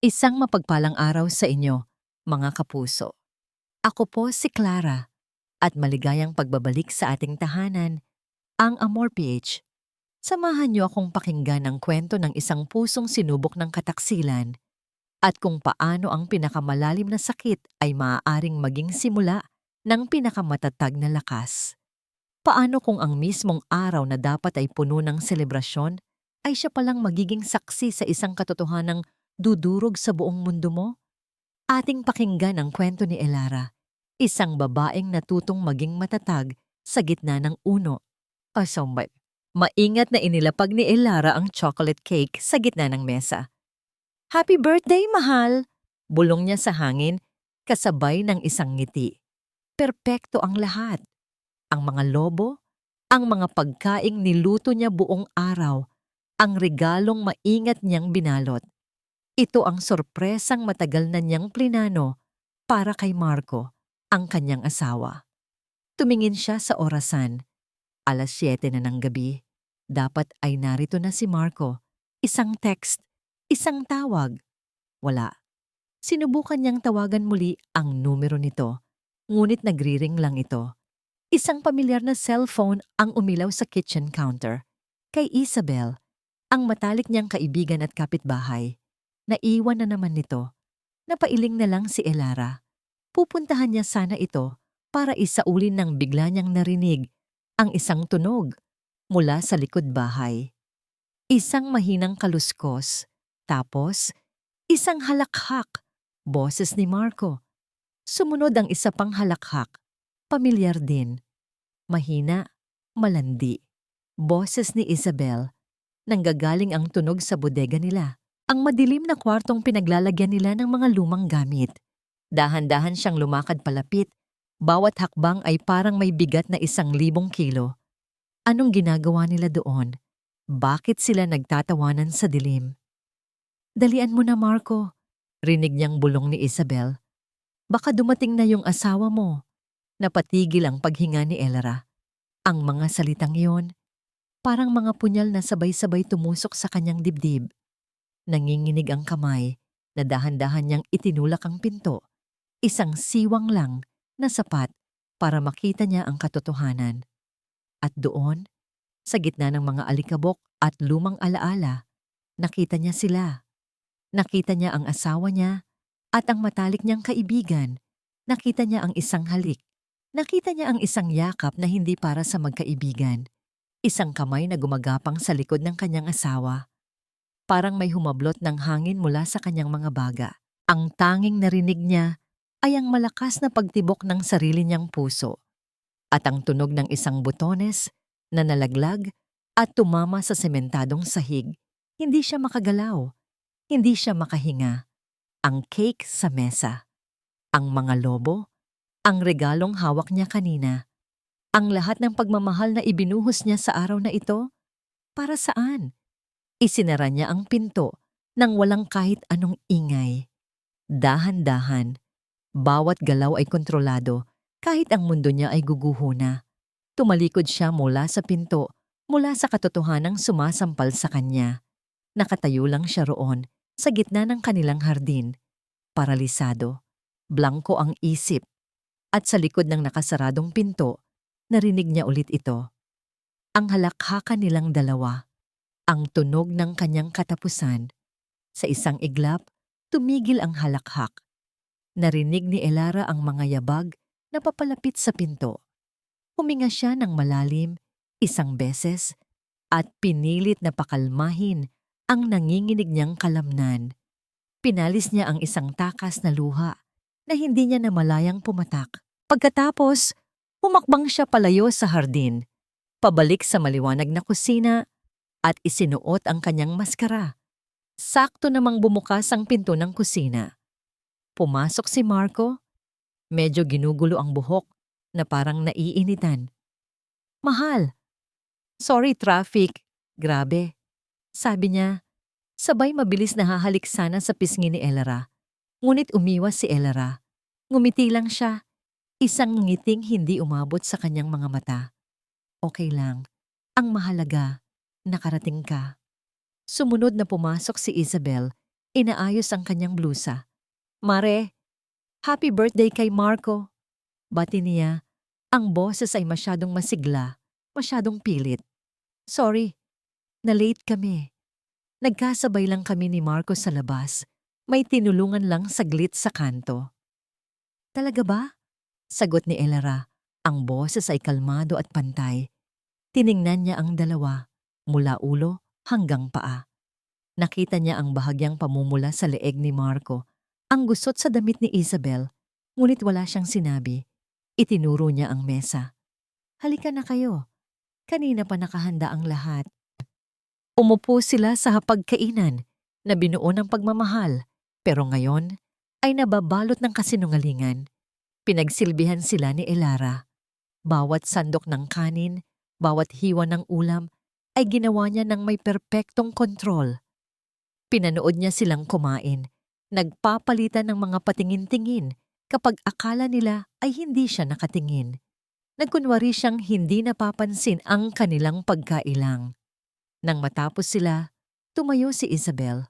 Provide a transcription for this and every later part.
Isang mapagpalang araw sa inyo, mga kapuso. Ako po si Clara at maligayang pagbabalik sa ating tahanan, ang Amor PH. Samahan niyo akong pakinggan ang kwento ng isang pusong sinubok ng kataksilan at kung paano ang pinakamalalim na sakit ay maaaring maging simula ng pinakamatatag na lakas. Paano kung ang mismong araw na dapat ay puno ng selebrasyon ay siya palang magiging saksi sa isang katotohanang dudurog sa buong mundo mo? Ating pakinggan ang kwento ni Elara, isang babaeng natutong maging matatag sa gitna ng uno. Asombat. Maingat na inilapag ni Elara ang chocolate cake sa gitna ng mesa. Happy birthday, mahal! Bulong niya sa hangin, kasabay ng isang ngiti. Perpekto ang lahat. Ang mga lobo, ang mga pagkaing niluto niya buong araw, ang regalong maingat niyang binalot. Ito ang sorpresang matagal na niyang plinano para kay Marco, ang kanyang asawa. Tumingin siya sa orasan. 7:00 na ng gabi. Dapat ay narito na si Marco. Isang text, isang tawag. Wala. Sinubukan niyang tawagan muli ang numero nito, ngunit nagriring lang ito. Isang pamilyar na cellphone ang umilaw sa kitchen counter. Kay Isabel, ang matalik niyang kaibigan at kapitbahay. Naiwan na naman nito. Napailing na lang si Elara. Pupuntahan niya sana ito para isaulin ng bigla niyang narinig ang isang tunog mula sa likod bahay. Isang mahinang kaluskos, tapos isang halakhak, boses ni Marco. Sumunod ang isa pang halakhak, pamilyar din. Mahina, malandi. Boses ni Isabel. Nanggagaling ang tunog sa bodega nila. Ang madilim na kwartong pinaglalagyan nila ng mga lumang gamit. Dahan-dahan siyang lumakad palapit. Bawat hakbang ay parang may bigat na 1,000 kilo. Anong ginagawa nila doon? Bakit sila nagtatawanan sa dilim? Dalian mo na, Marco. Rinig niyang bulong ni Isabel. Baka dumating na yung asawa mo. Napatigil ang paghinga ni Elara. Ang mga salitang iyon, parang mga punyal na sabay-sabay tumusok sa kanyang dibdib. Nanginginig ang kamay na dahan-dahan niyang itinulak ang pinto. Isang siwang lang na sapat para makita niya ang katotohanan. At doon, sa gitna ng mga alikabok at lumang alaala, nakita niya sila. Nakita niya ang asawa niya at ang matalik niyang kaibigan. Nakita niya ang isang halik. Nakita niya ang isang yakap na hindi para sa magkaibigan. Isang kamay na gumagapang sa likod ng kanyang asawa. Parang may humablot ng hangin mula sa kanyang mga baga. Ang tanging narinig niya ay ang malakas na pagtibok ng sarili niyang puso at ang tunog ng isang butones na nalaglag at tumama sa sementadong sahig. Hindi siya makagalaw. Hindi siya makahinga. Ang cake sa mesa. Ang mga lobo. Ang regalong hawak niya kanina. Ang lahat ng pagmamahal na ibinuhos niya sa araw na ito. Para saan? Isinara niya ang pinto nang walang kahit anong ingay. Dahan-dahan, bawat galaw ay kontrolado kahit ang mundo niya ay guguho na. Tumalikod siya mula sa pinto, mula sa katotohanang sumasampal sa kanya. Nakatayo lang siya roon sa gitna ng kanilang hardin. Paralisado, blanko ang isip, at sa likod ng nakasaradong pinto, narinig niya ulit ito. Ang halakhakan nilang dalawa. Ang tunog ng kanyang katapusan. Sa isang iglap, tumigil ang halakhak. Narinig ni Elara ang mga yabag na papalapit sa pinto. Huminga siya ng malalim, isang beses, at pinilit na pakalmahin ang nanginginig niyang kalamnan. Pinalis niya ang isang takas na luha na hindi niya namalayang pumatak. Pagkatapos, humakbang siya palayo sa hardin, pabalik sa maliwanag na kusina, at isinuot ang kanyang maskara. Sakto namang bumukas ang pinto ng kusina. Pumasok si Marco. Medyo ginugulo ang buhok na parang naiinitan. Mahal. Sorry traffic. Grabe. Sabi niya, sabay mabilis na hahalik sana sa pisngi ni Elara. Ngunit umiwas si Elara. Ngumiti lang siya. Isang ngiting hindi umabot sa kanyang mga mata. Okay lang. Ang mahalaga, nakarating ka. Sumunod na pumasok si Isabel, Inaayos ang kanyang blusa. "Mare, happy birthday kay Marco." Bati niya. Ang boses ay masyadong masigla, masyadong pilit. "Sorry, na-late kami. Nagkasabay lang kami ni Marco sa labas. May tinulungan lang saglit sa kanto." "Talaga ba?" Sagot ni Elara. Ang boses ay kalmado at pantay. Tiningnan niya ang dalawa, mula ulo hanggang paa. Nakita niya ang bahagyang pamumula sa leeg ni Marco, ang gusot sa damit ni Isabel, ngunit wala siyang sinabi. Itinuro niya ang mesa. "Halika na kayo. Kanina pa nakahanda ang lahat." Umupo sila sa hapagkainan na binuo ng pagmamahal, pero ngayon ay nababalot ng kasinungalingan. Pinagsilbihan sila ni Elara. Bawat sandok ng kanin, bawat hiwa ng ulam ay ginawa niya ng may perpektong kontrol. Pinanood niya silang kumain, nagpapalitan ng mga patingin-tingin kapag akala nila ay hindi siya nakatingin. Nagkunwari siyang hindi napapansin ang kanilang pagkailang. Nang matapos sila, tumayo si Isabel.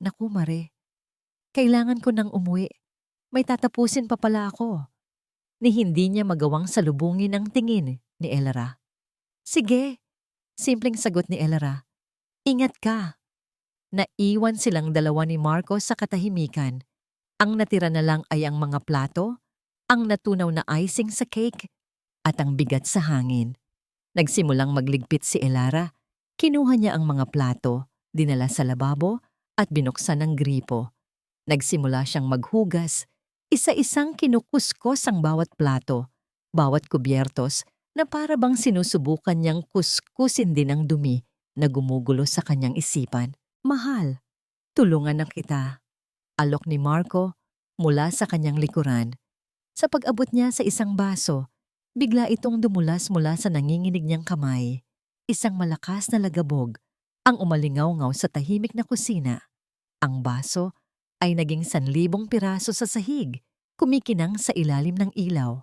"Naku, Mare, kailangan ko nang umuwi. May tatapusin pa pala ako." Ni hindi niya magawang salubungin ang tingin ni Elara. "Sige," simpleng sagot ni Elara. "Ingat ka." Naiwan silang dalawa ni Marco sa katahimikan. Ang natira na lang ay ang mga plato, ang natunaw na icing sa cake, at ang bigat sa hangin. Nagsimulang magligpit si Elara. Kinuha niya ang mga plato, dinala sa lababo, at binuksan ang gripo. Nagsimula siyang maghugas. Isa-isang kinukuskos ang bawat plato, bawat kubyertos na para bang sinusubukan niyang kuskusin din ang dumi na gumugulo sa kanyang isipan. "Mahal, tulungan na kita." Alok ni Marco mula sa kanyang likuran. Sa pag-abot niya sa isang baso, bigla itong dumulas mula sa nanginginig niyang kamay. Isang malakas na lagabog ang umalingaw-ngaw sa tahimik na kusina. Ang baso ay naging 1,000 piraso sa sahig, kumikinang sa ilalim ng ilaw.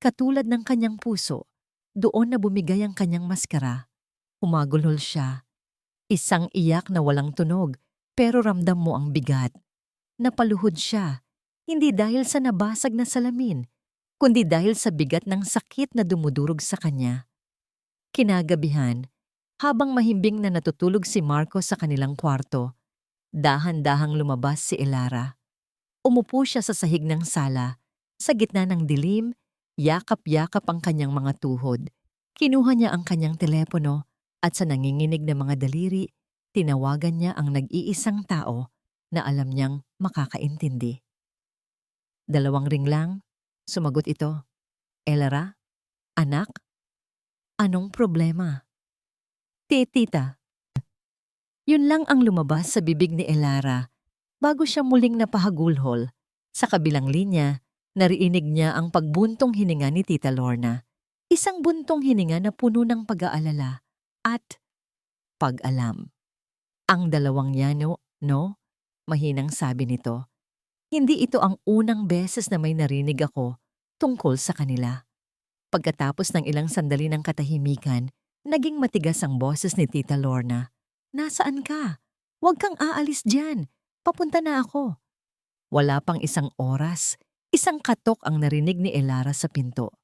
Katulad ng kanyang puso, doon na bumigay ang kanyang maskara. Humagulhol siya. Isang iyak na walang tunog, pero ramdam mo ang bigat. Napaluhod siya, hindi dahil sa nabasag na salamin, kundi dahil sa bigat ng sakit na dumudurog sa kanya. Kinagabihan, habang mahimbing na natutulog si Marco sa kanilang kwarto, dahan-dahang lumabas si Elara. Umupo siya sa sahig ng sala. Sa gitna ng dilim, yakap-yakap ang kanyang mga tuhod. Kinuha niya ang kanyang telepono at sa nanginginig na mga daliri, tinawagan niya ang nag-iisang tao na alam niyang makakaintindi. 2 ring lang, sumagot ito. "Elara? Anak? Anong problema?" "Tita." Yun lang ang lumabas sa bibig ni Elara bago siya muling napahagulhol. Sa kabilang linya, narinig niya ang pagbuntong hininga ni Tita Lorna. Isang buntong hininga na puno ng pag-aalala at pag-alam. "Ang dalawang yano, no?" Mahinang sabi nito. "Hindi ito ang unang beses na may narinig ako tungkol sa kanila." Pagkatapos ng ilang sandali ng katahimikan, naging matigas ang boses ni Tita Lorna. "Nasaan ka? Huwag kang aalis dyan. Papunta na ako." Wala pang isang oras, isang katok ang narinig ni Elara sa pinto.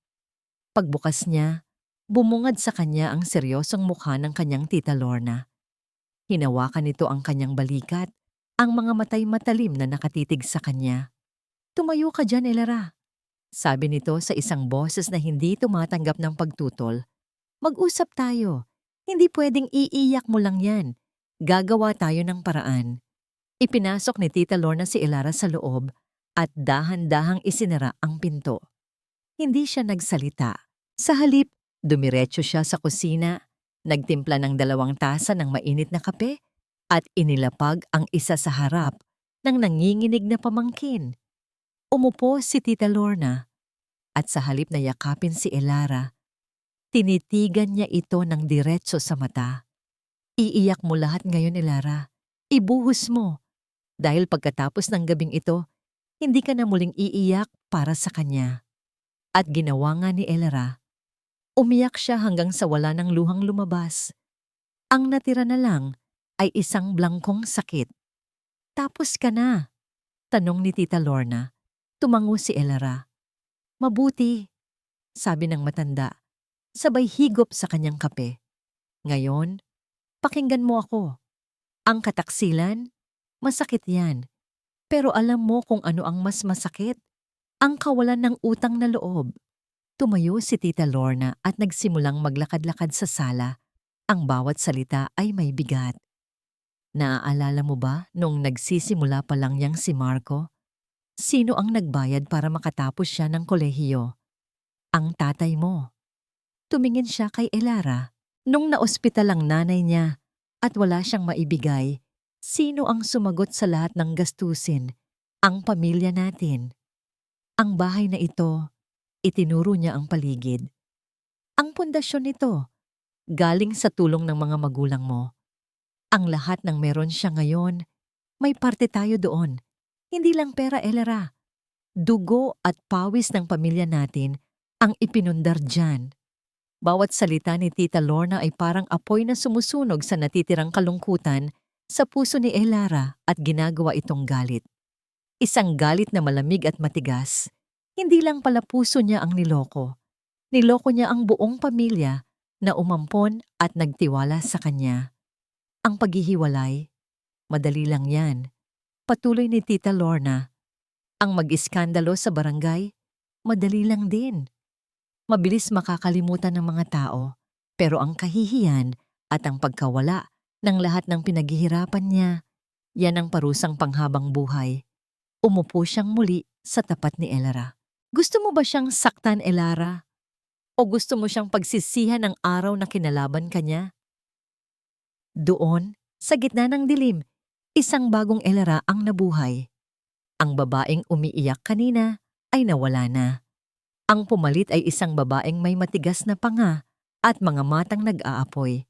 Pagbukas niya, bumungad sa kanya ang seryosong mukha ng kanyang Tita Lorna. Hinawakan nito ang kanyang balikat, ang mga matay matalim na nakatitig sa kanya. "Tumayo ka dyan, Elara," sabi nito sa isang boses na hindi tumatanggap ng pagtutol. "Mag-usap tayo. Hindi pwedeng iiyak mo lang yan. Gagawa tayo ng paraan." Ipinasok ni Tita Lorna si Elara sa loob at dahan-dahang isinara ang pinto. Hindi siya nagsalita. Sa halip, dumiretso siya sa kusina, nagtimpla ng 2 tasa ng mainit na kape at inilapag ang isa sa harap ng nanginginig na pamangkin. Umupo si Tita Lorna at sa halip na yakapin si Elara, tinitigan niya ito ng diretso sa mata. "Iiyak mo lahat ngayon, Elara. Ibuhos mo. Dahil pagkatapos ng gabing ito, hindi ka na muling iiyak para sa kanya." At ginawa nga ni Elara. Umiyak siya hanggang sa wala ng luhang lumabas. Ang natira na lang ay isang blangkong sakit. Tapos ka na? Tanong ni Tita Lorna. Tumango si Elara. Mabuti, sabi ng matanda, sabay higop sa kanyang kape. Ngayon, pakinggan mo ako. Ang kataksilan, masakit yan. Pero alam mo kung ano ang mas masakit? Ang kawalan ng utang na loob. Tumayo si Tita Lorna at nagsimulang maglakad-lakad sa sala. Ang bawat salita ay may bigat. Naaalala mo ba nung nagsisimula pa lang niyang si Marco? Sino ang nagbayad para makatapos siya ng kolehiyo? Ang tatay mo. Tumingin siya kay Elara. Nung naospital ang nanay niya at wala siyang maibigay, sino ang sumagot sa lahat ng gastusin? Ang pamilya natin. Ang bahay na ito, itinuro niya ang paligid. Ang pundasyon nito, galing sa tulong ng mga magulang mo. Ang lahat ng meron siya ngayon, may parte tayo doon. Hindi lang pera, Elara. Dugo at pawis ng pamilya natin ang ipinundar dyan. Bawat salita ni Tita Lorna ay parang apoy na sumusunog sa natitirang kalungkutan sa puso ni Elara at ginagawa itong galit. Isang galit na malamig at matigas. Hindi lang pala puso niya ang niloko. Niloko niya ang buong pamilya na umampon at nagtiwala sa kanya. Ang paghihiwalay, madali lang yan. Patuloy ni Tita Lorna. Ang mag-iskandalo sa barangay, madali lang din. Mabilis makakalimutan ng mga tao, pero ang kahihiyan at ang pagkawala ng lahat ng pinaghihirapan niya, yan ang parusang panghabang buhay. Umupo siyang muli sa tapat ni Elara. Gusto mo ba siyang saktan, Elara? O gusto mo siyang pagsisihan ng araw na kinalaban ka niya? Doon, sa gitna ng dilim, isang bagong Elara ang nabuhay. Ang babaeng umiiyak kanina ay nawala na. Ang pumalit ay isang babaeng may matigas na panga at mga matang nag-aapoy.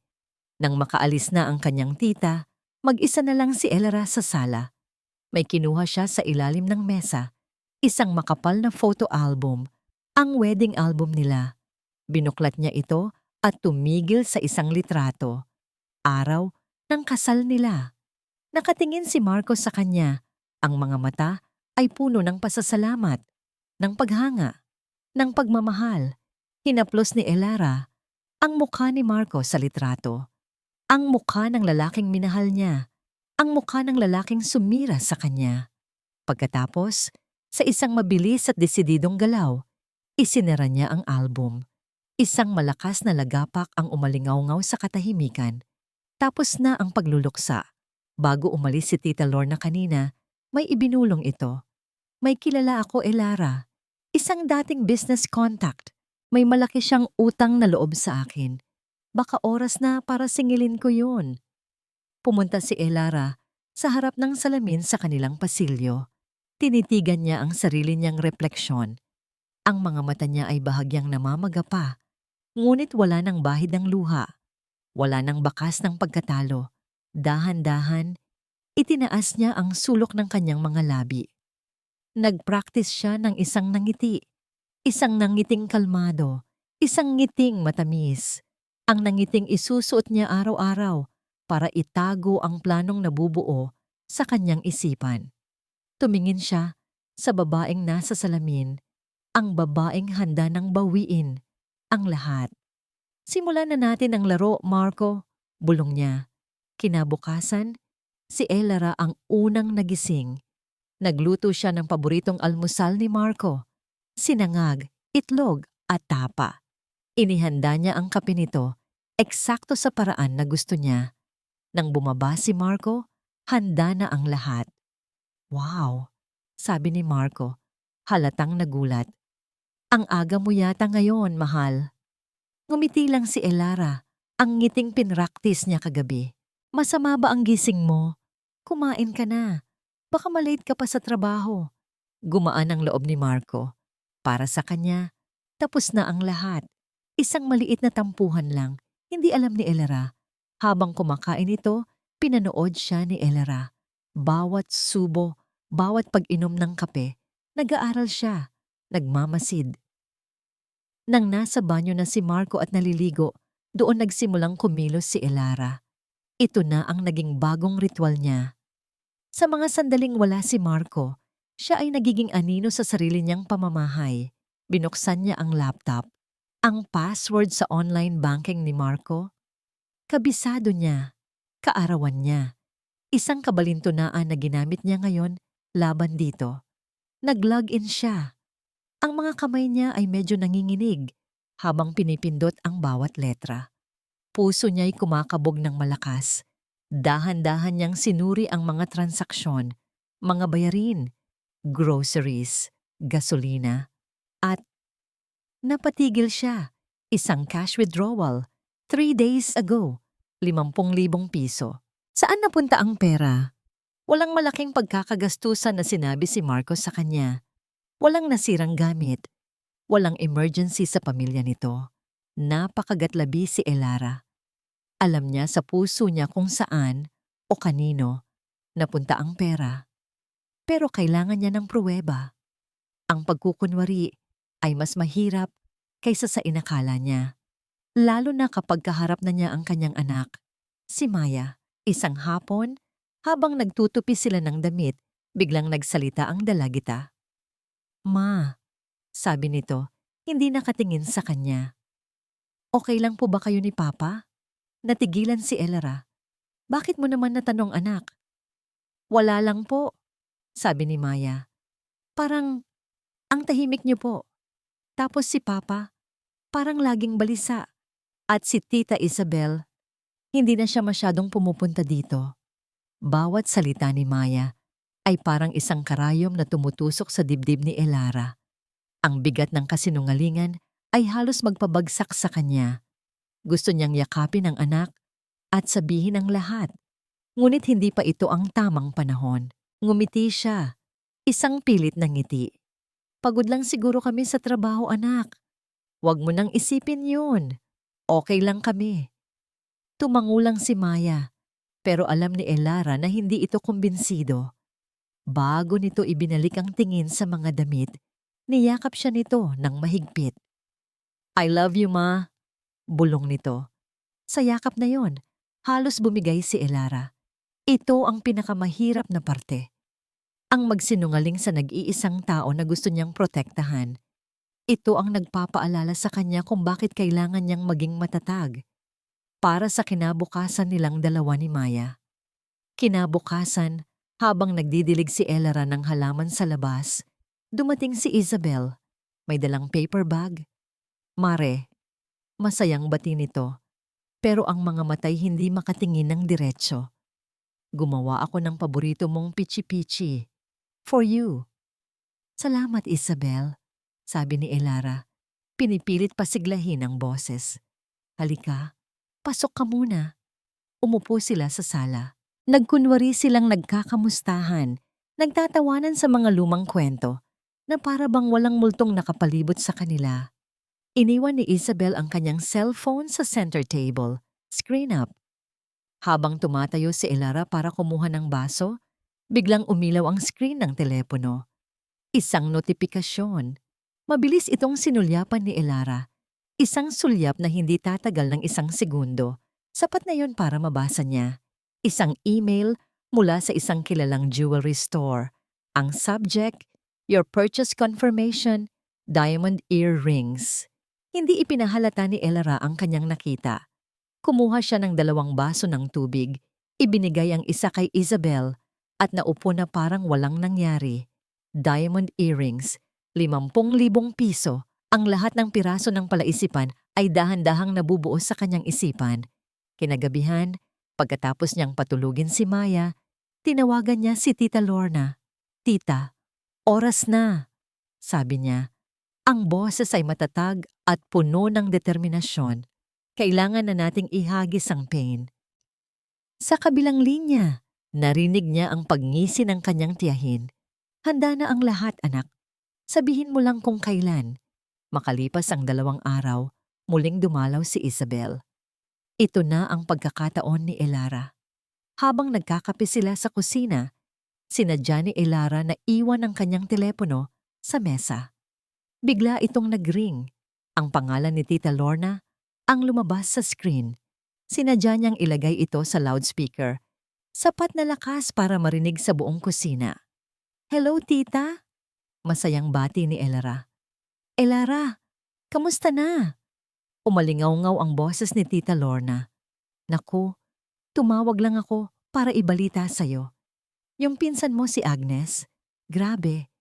Nang makaalis na ang kanyang tita, mag-isa na lang si Elara sa sala. May kinuha siya sa ilalim ng mesa, isang makapal na photo album, ang wedding album nila. Binuklat niya ito at tumigil sa isang litrato. Araw ng kasal nila. Nakatingin si Marco sa kanya. Ang mga mata ay puno ng pasasalamat, ng paghanga, ng pagmamahal. Hinaplos ni Elara ang mukha ni Marco sa litrato. Ang mukha ng lalaking minahal niya. Ang mukha ng lalaking sumira sa kanya. Pagkatapos, sa isang mabilis at desididong galaw, isinara niya ang album. Isang malakas na lagapak ang umalingaw-ngaw sa katahimikan. Tapos na ang pagluluksa. Bago umalis si Tita Lorna kanina, may ibinulong ito. May kilala ako, Elara. Isang dating business contact. May malaki siyang utang na loob sa akin. Baka oras na para singilin ko yun. Pumunta si Elara sa harap ng salamin sa kanilang pasilyo. Tinitigan niya ang sarili niyang refleksyon. Ang mga mata niya ay bahagyang namamagapa. Ngunit wala ng bahid ng luha. Wala ng bakas ng pagkatalo. Dahan-dahan, itinaas niya ang sulok ng kanyang mga labi. Nag-practice siya ng isang nangiti. Isang nangiting kalmado. Isang ngiting matamis. Ang nangiting isusuot niya araw-araw para itago ang planong nabubuo sa kanyang isipan. Tumingin siya sa babaeng nasa salamin, ang babaeng handa ng bawiin ang lahat. Simulan na natin ang laro, Marco, bulong niya. Kinabukasan, si Elara ang unang nagising. Nagluto siya ng paboritong almusal ni Marco. Sinangag, itlog at tapa. Inihanda niya ang kape nito, eksakto sa paraan na gusto niya. Nang bumaba si Marco, handa na ang lahat. Wow, sabi ni Marco, halatang nagulat. Ang aga mo yata ngayon, mahal. Ngumiti lang si Elara, ang ngiting pinraktis niya kagabi. Masama ba ang gising mo? Kumain ka na. Baka malate ka pa sa trabaho. Gumaan ang loob ni Marco. Para sa kanya, tapos na ang lahat. Isang maliit na tampuhan lang, hindi alam ni Elara. Habang kumakain ito, pinanood siya ni Elara. Bawat subo, bawat pag-inom ng kape, nag-aaral siya, nagmamasid. Nang nasa banyo na si Marco at naliligo, doon nagsimulang kumilos si Elara. Ito na ang naging bagong ritual niya. Sa mga sandaling wala si Marco, siya ay nagiging anino sa sarili niyang pamamahay. Binuksan niya ang laptop. Ang password sa online banking ni Marco, kabisado niya, kaarawan niya. Isang kabalintunaan na ginamit niya ngayon laban dito. Nag-login siya. Ang mga kamay niya ay medyo nanginginig habang pinipindot ang bawat letra. Puso niya'y kumakabog ng malakas. Dahan-dahan niyang sinuri ang mga transaksyon, mga bayarin, groceries, gasolina, at napatigil siya. Isang cash withdrawal, 3 days ago, 50,000 piso. Saan napunta ang pera? Walang malaking pagkakagastusan na sinabi si Marcos sa kanya. Walang nasirang gamit. Walang emergency sa pamilya nito. Napakagatlabi si Elara. Alam niya sa puso niya kung saan o kanino napunta ang pera. Pero kailangan niya ng pruweba. Ang pagkukunwari ay mas mahirap kaysa sa inakala niya. Lalo na kapag kaharap na niya ang kanyang anak, si Maya. Isang hapon, habang nagtutupi sila ng damit, biglang nagsalita ang dalagita. "Ma," sabi nito, hindi nakatingin sa kanya. "Okay lang po ba kayo ni Papa?" Natigilan si Elara. "Bakit mo naman natanong, anak?" "Wala lang po," sabi ni Maya. "Parang ang tahimik niyo po. Tapos si Papa, parang laging balisa. At si Tita Isabel, hindi na siya masyadong pumupunta dito." Bawat salita ni Maya ay parang isang karayom na tumutusok sa dibdib ni Elara. Ang bigat ng kasinungalingan ay halos magpabagsak sa kanya. Gusto niyang yakapin ang anak at sabihin ang lahat. Ngunit hindi pa ito ang tamang panahon. Ngumiti siya. Isang pilit na ngiti. "Pagod lang siguro kami sa trabaho, anak. Huwag mo nang isipin yun. Okay lang kami." Tumangulang si Maya, pero alam ni Elara na hindi ito kumbinsido. Bago nito ibinalik ang tingin sa mga damit, niyakap siya nito ng mahigpit. "I love you, Ma," bulong nito. Sa yakap na yon, halos bumigay si Elara. Ito ang pinakamahirap na parte. Ang magsinungaling sa nag-iisang tao na gusto niyang protektahan. Ito ang nagpapaalala sa kanya kung bakit kailangan niyang maging matatag. Para sa kinabukasan nilang dalawa ni Maya. Kinabukasan, habang nagdidilig si Elara ng halaman sa labas, dumating si Isabel. May dalang paper bag. "Mare," masayang bati nito, pero ang mga matay hindi makatingin ng diretso. "Gumawa ako ng paborito mong pichi-pichi. For you." "Salamat, Isabel," sabi ni Elara. Pinipilit pasiglahin ang boses. "Halika, pasok ka muna." Umupo sila sa sala. Nagkunwari silang nagkakamustahan, nagtatawanan sa mga lumang kwento na para bang walang multong nakapalibot sa kanila. Iniwan ni Isabel ang kanyang cellphone sa center table, screen up. Habang tumatayo si Elara para kumuha ng baso, biglang umilaw ang screen ng telepono. Isang notifikasyon. Mabilis itong sinulyapan ni Elara. Isang sulyap na hindi tatagal ng 1 segundo. Sapat na yon para mabasa niya. Isang email mula sa isang kilalang jewelry store. Ang subject, "Your purchase confirmation, diamond earrings." Hindi ipinahalata ni Elara ang kanyang nakita. Kumuha siya ng 2 baso ng tubig, ibinigay ang isa kay Isabel, at naupo na parang walang nangyari. Diamond earrings, 50,000 piso. Ang lahat ng piraso ng palaisipan ay dahan-dahang nabubuo sa kanyang isipan. Kinagabihan, pagkatapos niyang patulugin si Maya, tinawagan niya si Tita Lorna. "Tita, oras na," sabi niya. Ang boses ay matatag at puno ng determinasyon. Kailangan na nating ihagis ang pain. Sa kabilang linya, narinig niya ang pagngisi ng kanyang tiyahin. "Handa na ang lahat, anak. Sabihin mo lang kung kailan." Makalipas ang 2 araw, muling dumalaw si Isabel. Ito na ang pagkakataon ni Elara. Habang nagkakape sila sa kusina, sinadya ni Elara na iwan ang kanyang telepono sa mesa. Bigla itong nag-ring. Ang pangalan ni Tita Lorna ang lumabas sa screen. Sinadya niyang ilagay ito sa loudspeaker, Sapat na lakas para marinig sa buong kusina. "Hello, tita?" Masayang bati ni Elara. "Elara, kamusta na?" Umalingaw-ngaw ang boses ni Tita Lorna. "Naku, tumawag lang ako para ibalita sa'yo. Yung pinsan mo si Agnes, grabe,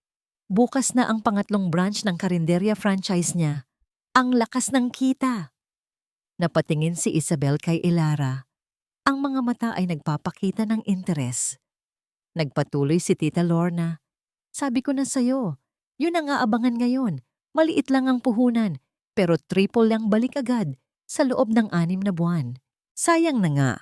bukas na ang pangatlong branch ng Carinderia franchise niya. Ang lakas ng kita." Napatingin si Isabel kay Elara. Ang mga mata ay nagpapakita ng interes. Nagpatuloy si Tita Lorna. "Sabi ko na sa'yo, yun ang aabangan ngayon. Maliit lang ang puhunan, pero triple lang balik agad sa loob ng 6 na buwan. Sayang na nga,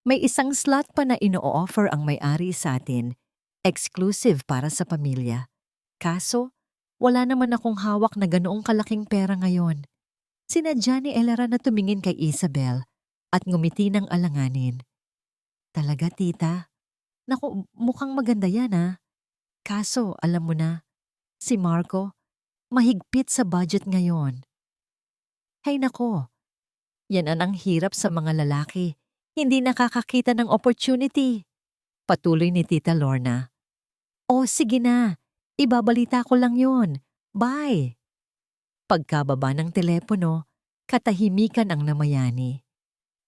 may isang slot pa na ino-offer ang may-ari sa atin, exclusive para sa pamilya. Kaso, wala naman akong hawak na ganoong kalaking pera ngayon." Sinadya ni Elara na tumingin kay Isabel at ngumiti ng alanganin. "Talaga, tita? Naku, mukhang maganda yan ah. Kaso, alam mo na, si Marco, mahigpit sa budget ngayon." Hay nako, yan ang hirap sa mga lalaki. Hindi nakakakita ng opportunity. Patuloy ni Tita Lorna. "O sige na, ibabalita ko lang yon. Bye." Pagkababa ng telepono, katahimikan ang namayani.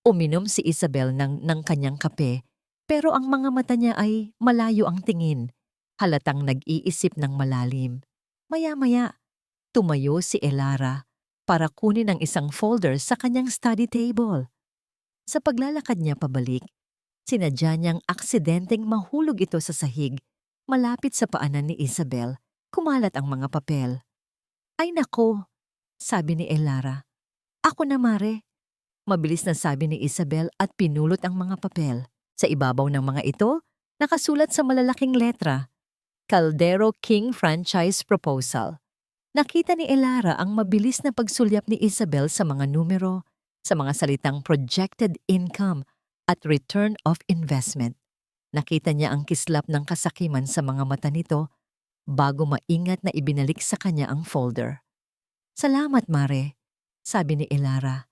Uminom si Isabel ng kanyang kape, pero ang mga mata niya ay malayo ang tingin. Halatang nag-iisip ng malalim. Maya-maya, tumayo si Elara para kunin ang isang folder sa kanyang study table. Sa paglalakad niya pabalik, sinadya niyang aksidenteng mahulog ito sa sahig. Malapit sa paanan ni Isabel, kumalat ang mga papel. "Ay nako," sabi ni Elara. "Ako na, Mare." Mabilis na sabi ni Isabel at pinulot ang mga papel. Sa ibabaw ng mga ito, nakasulat sa malalaking letra, Caldero King Franchise Proposal. Nakita ni Elara ang mabilis na pagsulyap ni Isabel sa mga numero, sa mga salitang projected income at return of investment. Nakita niya ang kislap ng kasakiman sa mga mata nito bago maingat na ibinalik sa kanya ang folder. "Salamat, Mare," sabi ni Elara.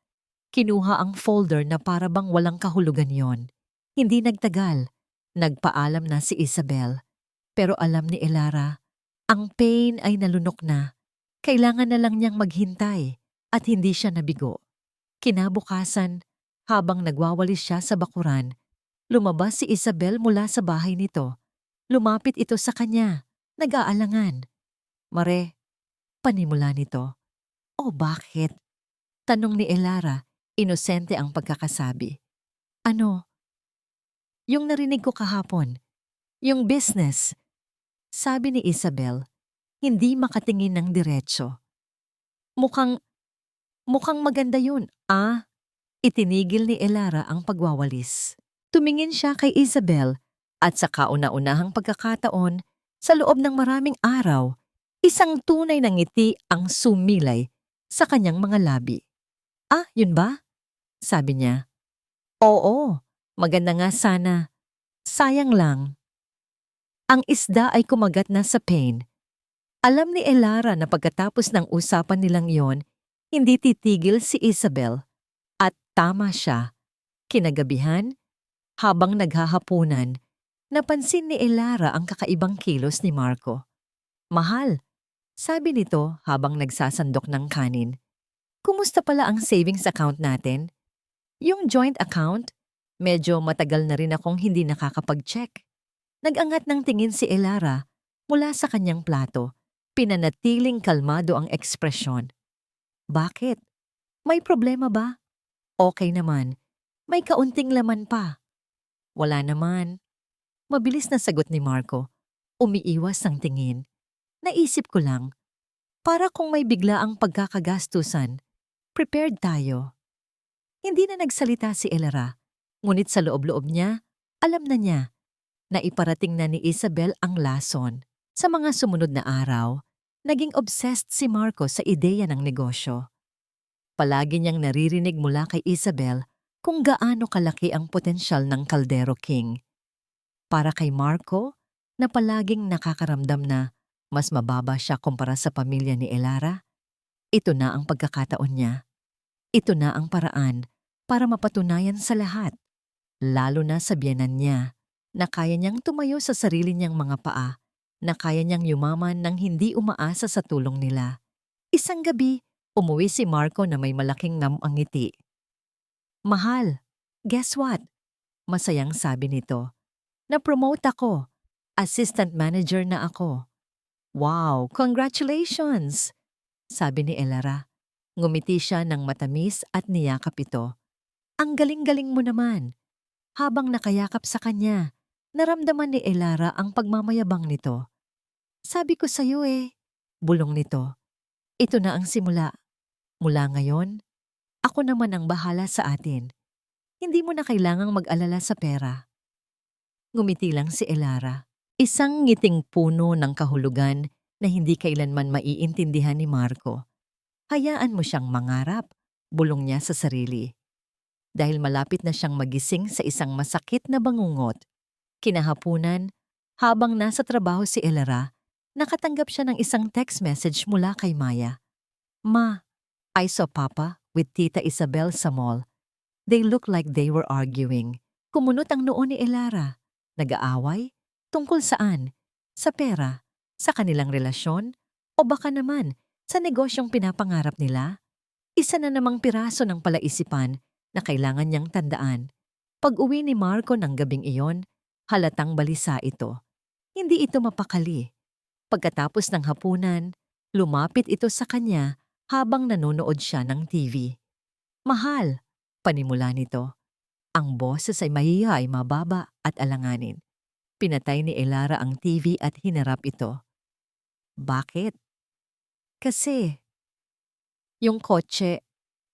Kinuha ang folder na para bang walang kahulugan yon. Hindi nagtagal, nagpaalam na si Isabel. Pero alam ni Elara, ang pain ay nalunok na. Kailangan na lang niyang maghintay at hindi siya nabigo. Kinabukasan, habang nagwawalis siya sa bakuran, lumabas si Isabel mula sa bahay nito. Lumapit ito sa kanya, nag-aalangan. "Mare, panimula nito." "O bakit?" tanong ni Elara, inosente ang pagkakasabi. "Ano?" "Yung narinig ko kahapon, yung business." Sabi ni Isabel, hindi makatingin ng diretso. Mukhang maganda yun, ah?" Itinigil ni Elara ang pagwawalis. Tumingin siya kay Isabel at sa kauna-unahang pagkakataon, sa loob ng maraming araw, isang tunay na ngiti ang sumilay sa kanyang mga labi. "Ah, yun ba?" sabi niya. "Oo, maganda nga sana. Sayang lang." Ang isda ay kumagat na sa pain. Alam ni Elara na pagkatapos ng usapan nilang yon, hindi titigil si Isabel. At tama siya. Kinagabihan, habang naghahapunan, napansin ni Elara ang kakaibang kilos ni Marco. "Mahal," sabi nito habang nagsasandok ng kanin. "Kumusta pala ang savings account natin? Yung joint account, medyo matagal na rin akong hindi nakakapag-check." Nag-angat ng tingin si Elara mula sa kanyang plato. Pinanatiling kalmado ang ekspresyon. "Bakit? May problema ba?" "Okay naman. May kaunting laman pa." "Wala naman." Mabilis na sagot ni Marco. Umiiwas ang tingin. "Naisip ko lang, para kung may biglaang pagkakagastusan, prepared tayo." Hindi na nagsalita si Elara, ngunit sa loob-loob niya, alam na niya na iparating na ni Isabel ang lason. Sa mga sumunod na araw, naging obsessed si Marco sa ideya ng negosyo. Palagi niyang naririnig mula kay Isabel kung gaano kalaki ang potensyal ng Caldero King. Para kay Marco, na palaging nakakaramdam na mas mababa siya kumpara sa pamilya ni Elara, ito na ang pagkakataon niya. Ito na ang paraan para mapatunayan sa lahat, lalo na sa biyenan niya, na kaya niyang tumayo sa sarili niyang mga paa, na kaya niyang yumaman nang hindi umaasa sa tulong nila. Isang gabi, umuwi si Marco na may malaking ang ngiti. "Mahal, guess what?" Masayang sabi nito. "Na-promote ako. Assistant manager na ako." "Wow, congratulations!" sabi ni Elara. Ngumiti siya ng matamis at niyakap ito. "Ang galing-galing mo naman." Habang nakayakap sa kanya, naramdaman ni Elara ang pagmamayabang nito. "Sabi ko sa'yo bulong nito. "Ito na ang simula. Mula ngayon, ako naman ang bahala sa atin. Hindi mo na kailangang mag-alala sa pera." Ngumiti lang si Elara. Isang ngiting puno ng kahulugan na hindi kailanman maiintindihan ni Marco. "Hayaan mo siyang mangarap," bulong niya sa sarili. Dahil malapit na siyang magising sa isang masakit na bangungot. Kinahapunan, habang nasa trabaho si Elara, nakatanggap siya ng isang text message mula kay Maya. "Ma, I saw Papa with Tita Isabel sa mall. They look like they were arguing." Kumunot ang noo ni Elara. Nag-aaway? Tungkol saan? Sa pera? Sa kanilang relasyon? O baka naman sa negosyong pinapangarap nila? Isa na namang piraso ng palaisipan na kailangan niyang tandaan. Pag-uwi ni Marco ng gabing iyon, halatang balisa ito. Hindi ito mapakali. Pagkatapos ng hapunan, lumapit ito sa kanya habang nanonood siya ng TV. "Mahal," panimula nito. Ang boses ay mahihay, mababa at alanganin. Pinatay ni Elara ang TV at hinarap ito. "Bakit?" "Kasi yung kotse,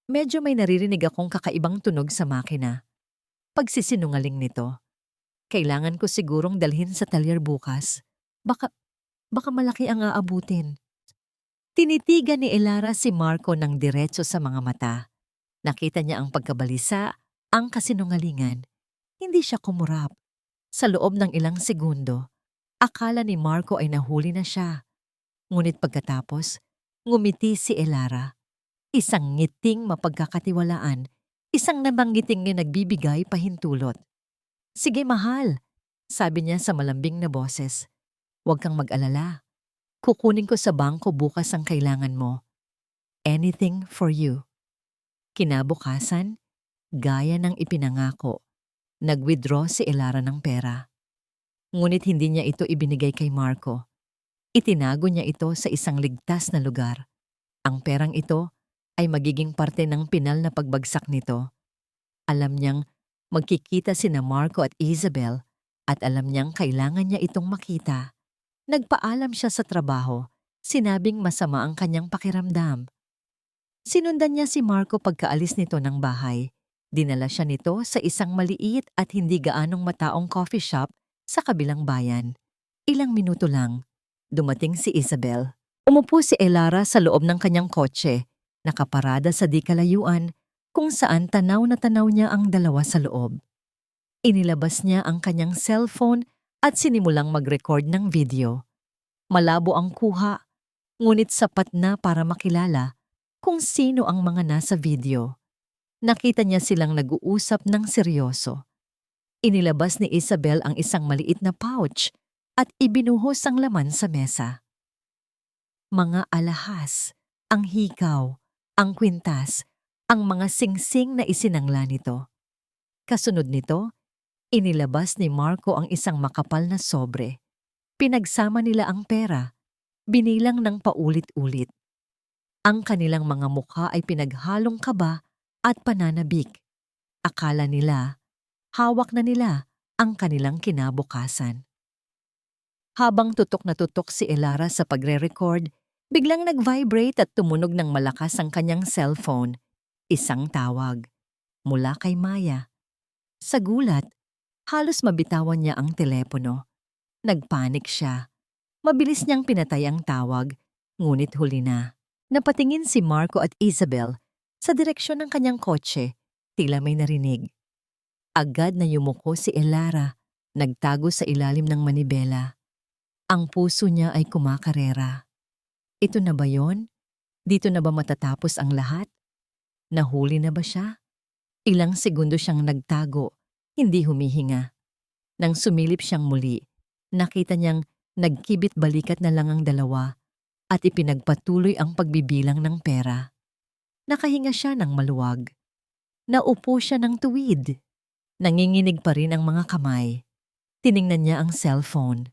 medyo may naririnig akong kakaibang tunog sa makina." Pagsisinungaling nito. "Kailangan ko sigurong dalhin sa talyer bukas. Baka malaki ang aabutin." Tinitigan ni Elara si Marco ng diretso sa mga mata. Nakita niya ang pagkabalisa, ang kasinungalingan. Hindi siya kumurap. Sa loob ng ilang segundo, akala ni Marco ay nahuli na siya. Ngunit pagkatapos, ngumiti si Elara. Isang ngiting mapagkakatiwalaan, isang nabanggiting na nagbibigay pahintulot. "Sige mahal," sabi niya sa malambing na boses. "Huwag kang mag-alala. Kukunin ko sa bangko bukas ang kailangan mo. Anything for you." Kinabukasan, gaya ng ipinangako, nag-withdraw si Elara ng pera. Ngunit hindi niya ito ibinigay kay Marco. Itinago niya ito sa isang ligtas na lugar. Ang perang ito ay magiging parte ng pinal na pagbagsak nito. Alam niyang magkikita sina Marco at Isabel at alam niyang kailangan niya itong makita. Nagpaalam siya sa trabaho, sinabing masama ang kanyang pakiramdam. Sinundan niya si Marco pagkaalis nito ng bahay. Dinala siya nito sa isang maliit at hindi gaanong mataong coffee shop sa kabilang bayan. Ilang minuto lang, dumating si Isabel. Umupo si Elara sa loob ng kanyang kotse, nakaparada sa di kalayuan kung saan tanaw na tanaw niya ang dalawa sa loob. Inilabas niya ang kanyang cellphone at sinimulang mag-record ng video. Malabo ang kuha, ngunit sapat na para makilala kung sino ang mga nasa video. Nakita niya silang nag-uusap ng seryoso. Inilabas ni Isabel ang isang maliit na pouch at ibinuhos ang laman sa mesa. Mga alahas, ang hikaw, ang kwintas, ang mga singsing na isinangla nito. Kasunod nito, inilabas ni Marco ang isang makapal na sobre. Pinagsama nila ang pera, binilang ng paulit-ulit. Ang kanilang mga mukha ay pinaghalong kaba at pananabik. Akala nila, hawak na nila ang kanilang kinabukasan. Habang tutok na tutok si Elara sa pagre-record, biglang nag-vibrate at tumunog ng malakas ang kanyang cellphone. Isang tawag. Mula kay Maya. Sa gulat, halos mabitawan niya ang telepono. Nagpanik siya. Mabilis niyang pinatay ang tawag, ngunit huli na. Napatingin si Marco at Isabel sa direksyon ng kanyang kotse, tila may narinig. Agad na yumuko si Elara, nagtago sa ilalim ng manibela. Ang puso niya ay kumakarera. Ito na ba yon? Dito na ba matatapos ang lahat? Nahuli na ba siya? Ilang segundo siyang nagtago, hindi humihinga. Nang sumilip siyang muli, nakita niyang nagkibit balikat na lang ang dalawa at ipinagpatuloy ang pagbibilang ng pera. Nakahinga siya ng maluwag. Naupo siya ng tuwid. Nanginginig pa rin ang mga kamay. Tiningnan niya ang cellphone.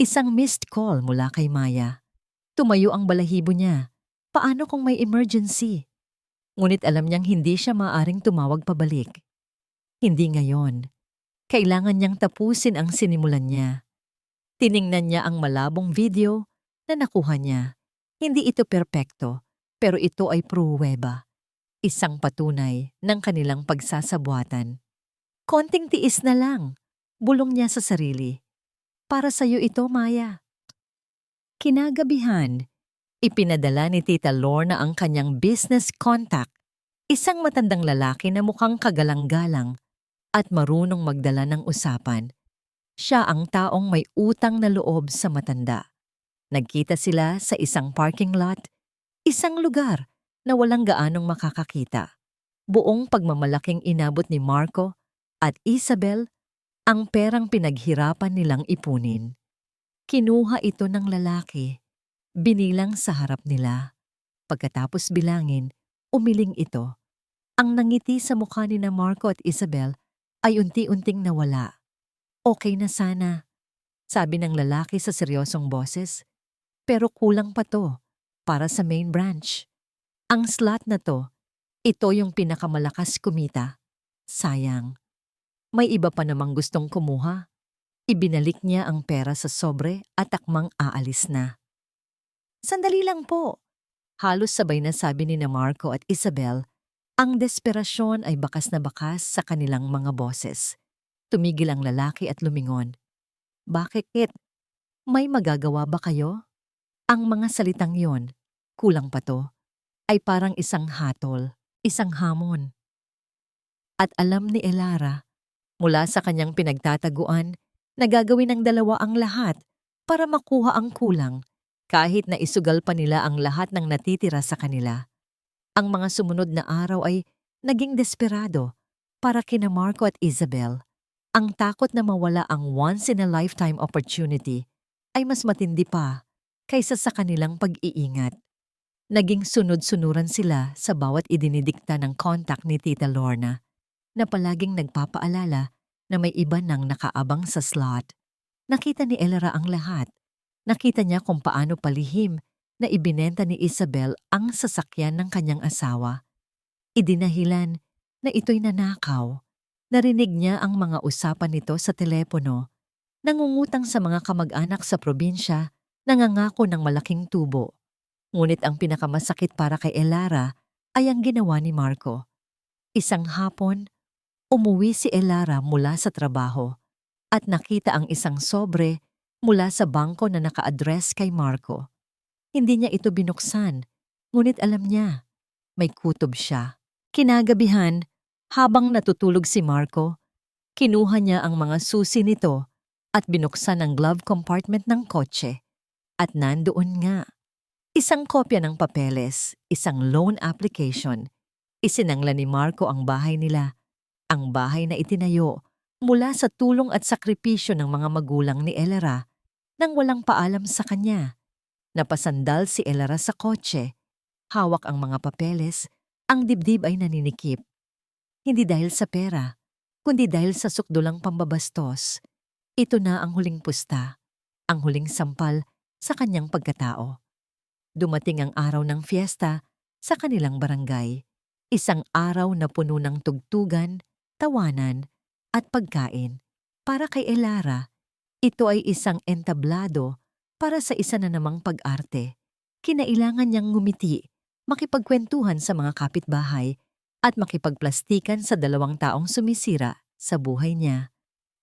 Isang missed call mula kay Maya. Tumayo ang balahibo niya. Paano kung may emergency? Ngunit alam niyang hindi siya maaaring tumawag pabalik. Hindi ngayon. Kailangan niyang tapusin ang sinimulan niya. Tiningnan niya ang malabong video na nakuha niya. Hindi ito perpekto, pero ito ay pruweba. Isang patunay ng kanilang pagsasabuatan. Konting tiis na lang, bulong niya sa sarili. Para sa'yo ito, Maya. Kinagabihan, ipinadala ni Tita Lorna ang kanyang business contact, isang matandang lalaki na mukhang kagalang-galang at marunong magdala ng usapan. Siya ang taong may utang na loob sa matanda. Nagkita sila sa isang parking lot, isang lugar na walang gaanong makakakita. Buong pagmamalaking inabot ni Marco at Isabel ang perang pinaghirapan nilang ipunin. Kinuha ito ng lalaki, binilang sa harap nila. Pagkatapos bilangin, umiling ito. Ang nangiti sa mukha ni na Marco at Isabel ay unti-unting nawala. Okay na sana, sabi ng lalaki sa seryosong boses. Pero kulang pa to para sa main branch. Ang slot na to, ito yung pinakamalakas kumita. Sayang. May iba pa namang gustong kumuha. Ibinalik niya ang pera sa sobre at akmang aalis na. Sandali lang po. Halos sabay na sabi ni na Marco at Isabel, ang desperasyon ay bakas na bakas sa kanilang mga boses. Tumigil ang lalaki at lumingon. Bakit? May magagawa ba kayo? Ang mga salitang yon, kulang pa to, ay parang isang hatol, isang hamon. At alam ni Elara, mula sa kanyang pinagtataguan, na gagawin ng dalawa ang lahat para makuha ang kulang kahit na isugal pa nila ang lahat ng natitira sa kanila. Ang mga sumunod na araw ay naging desperado para kina Marco at Isabel. Ang takot na mawala ang once-in-a-lifetime opportunity ay mas matindi pa kaysa sa kanilang pag-iingat. Naging sunod-sunuran sila sa bawat idinidikta ng contact ni Tita Lorna na palaging nagpapaalala na may iba nang nakaabang sa slot. Nakita ni Elara ang lahat. Nakita niya kung paano palihim na ibinenta ni Isabel ang sasakyan ng kanyang asawa. Idinahilan na ito'y nanakaw. Narinig niya ang mga usapan nito sa telepono. Nangungutang sa mga kamag-anak sa probinsya, nangangako ng malaking tubo. Ngunit ang pinakamasakit para kay Elara ay ang ginawa ni Marco. Isang hapon, umuwi si Elara mula sa trabaho at nakita ang isang sobre mula sa bangko na naka-address kay Marco. Hindi niya ito binuksan, ngunit alam niya, may kutob siya. Kinagabihan, habang natutulog si Marco, kinuha niya ang mga susi nito at binuksan ang glove compartment ng kotse. At nandoon nga, isang kopya ng papeles, isang loan application. Isinangla ni Marco ang bahay nila. Ang bahay na itinayo mula sa tulong at sakripisyo ng mga magulang ni Elara nang walang paalam sa kanya. Napasandal si Elara sa kotse. Hawak ang mga papeles, ang dibdib ay naninikip. Hindi dahil sa pera, kundi dahil sa sukdulang pambabastos. Ito na ang huling pusta, ang huling sampal sa kanyang pagkatao. Dumating ang araw ng fiesta sa kanilang barangay. Isang araw na puno ng tugtugan, tawanan, at pagkain. Para kay Elara, ito ay isang entablado para sa isa na namang pag-arte. Kinailangan niyang ngumiti, makipagkwentuhan sa mga kapitbahay, at makipagplastikan sa 2 taong sumisira sa buhay niya.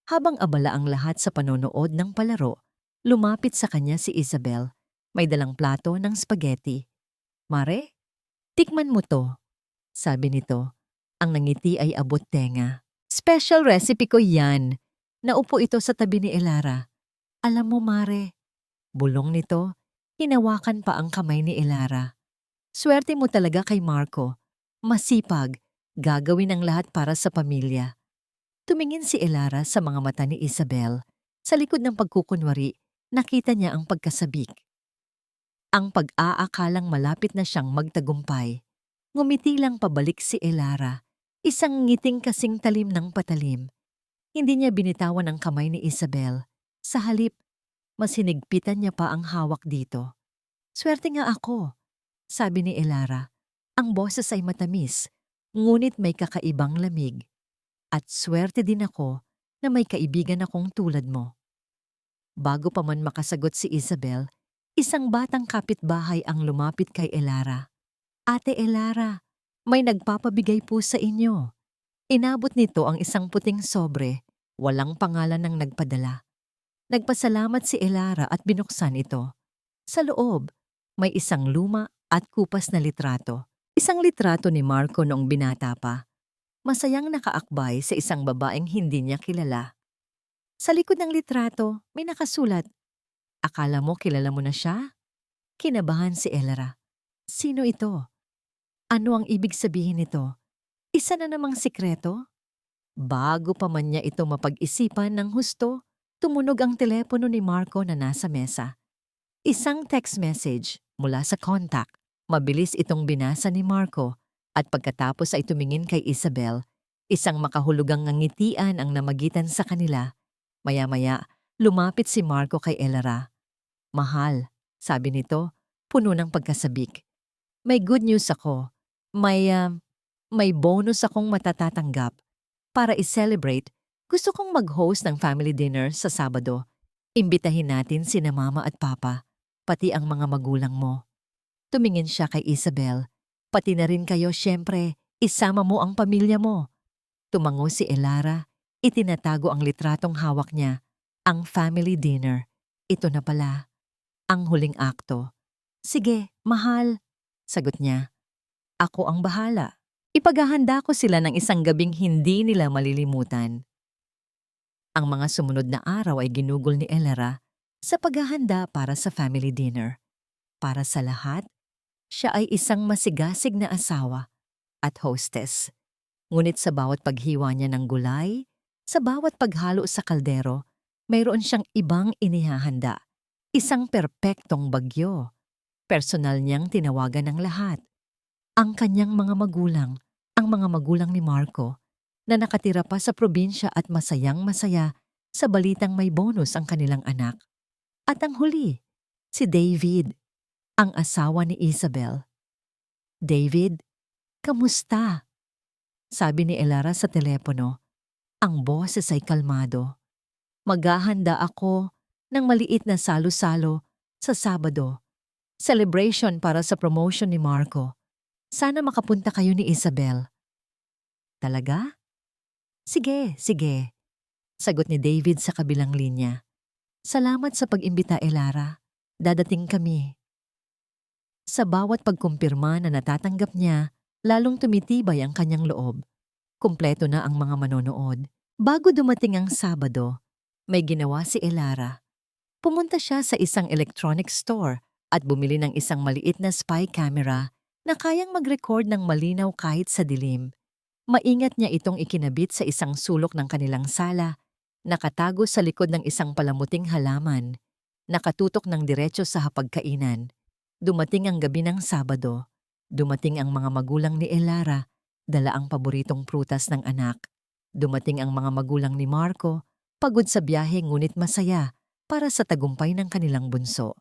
Habang abala ang lahat sa panonood ng palaro, lumapit sa kanya si Isabel. May dalang plato ng spaghetti. Mare, tikman mo to, sabi nito. Ang nangiti ay abot tenga. Special recipe ko yan. Naupo ito sa tabi ni Elara. Alam mo, Mare, bulong nito, hinawakan pa ang kamay ni Elara. Swerte mo talaga kay Marco. Masipag, gagawin ang lahat para sa pamilya. Tumingin si Elara sa mga mata ni Isabel. Sa likod ng pagkukunwari, nakita niya ang pagkasabik. Ang pag-aakalang malapit na siyang magtagumpay. Ngumiti lang pabalik si Elara, isang ngiting kasing talim ng patalim. Hindi niya binitawan ang kamay ni Isabel. Sa halip, mas hinigpitan niya pa ang hawak dito. Swerte nga ako, sabi ni Elara. Ang boses ay matamis, ngunit may kakaibang lamig. At swerte din ako na may kaibigan akong tulad mo. Bago pa man makasagot si Isabel, isang batang kapitbahay ang lumapit kay Elara. Ate Elara, may nagpapabigay po sa inyo. Inabot nito ang isang puting sobre, walang pangalan ng nagpadala. Nagpasalamat si Elara at binuksan ito. Sa loob, may isang luma at kupas na litrato. Isang litrato ni Marco noong binata pa. Masayang nakaakbay sa isang babaeng hindi niya kilala. Sa likod ng litrato, may nakasulat. Akala mo kilala mo na siya? Kinabahan si Elara. Sino ito? Ano ang ibig sabihin nito? Isa na namang sikreto? Bago pa man niya ito mapag-isipan ng husto, tumunog ang telepono ni Marco na nasa mesa. Isang text message mula sa contact. Mabilis itong binasa ni Marco at pagkatapos ay tumingin kay Isabel. Isang makahulugang ngangitian ang namagitan sa kanila. Maya-maya, lumapit si Marco kay Elara. Mahal, sabi nito, puno ng pagkasabik. May good news ako. May bonus akong matatatanggap. Para i-celebrate, gusto kong mag-host ng family dinner sa Sabado. Imbitahin natin sina Mama at Papa, pati ang mga magulang mo. Tumingin siya kay Isabel. Pati na rin kayo, syempre, isama mo ang pamilya mo. Tumango si Elara. Itinatago ang litratong hawak niya, ang family dinner. Ito na pala, ang huling akto. Sige, mahal, sagot niya. Ako ang bahala. Ipaghahanda ko sila ng isang gabing hindi nila malilimutan. Ang mga sumunod na araw ay ginugol ni Elara sa paghahanda para sa family dinner. Para sa lahat, siya ay isang masigasig na asawa at hostess. Ngunit sa bawat paghiwa niya ng gulay, sa bawat paghalo sa kaldero, mayroon siyang ibang inihahanda. Isang perpektong bagyo. Personal niyang tinawagan ng lahat. Ang kanyang mga magulang, ang mga magulang ni Marco, na nakatira pa sa probinsya at masayang-masaya sa balitang may bonus ang kanilang anak. At ang huli, si David, ang asawa ni Isabel. David, kamusta? Sabi ni Elara sa telepono. Ang boses ay kalmado. Maghahanda ako ng maliit na salo-salo sa Sabado. Celebration para sa promotion ni Marco. Sana makapunta kayo ni Isabel. Talaga? Sige, sige. Sagot ni David sa kabilang linya. Salamat sa pag-imbita, Elara. Dadating kami. Sa bawat pagkumpirma na natatanggap niya, lalong tumitibay ang kanyang loob. Kumpleto na ang mga manonood. Bago dumating ang Sabado, may ginawa si Elara. Pumunta siya sa isang electronic store at bumili ng isang maliit na spy camera na kayang mag-record ng malinaw kahit sa dilim. Maingat niya itong ikinabit sa isang sulok ng kanilang sala, nakatago sa likod ng isang palamuting halaman, nakatutok ng diretso sa hapagkainan. Dumating ang gabi ng Sabado. Dumating ang mga magulang ni Elara, dala ang paboritong prutas ng anak. Dumating ang mga magulang ni Marco, pagod sa biyahe ngunit masaya para sa tagumpay ng kanilang bunso.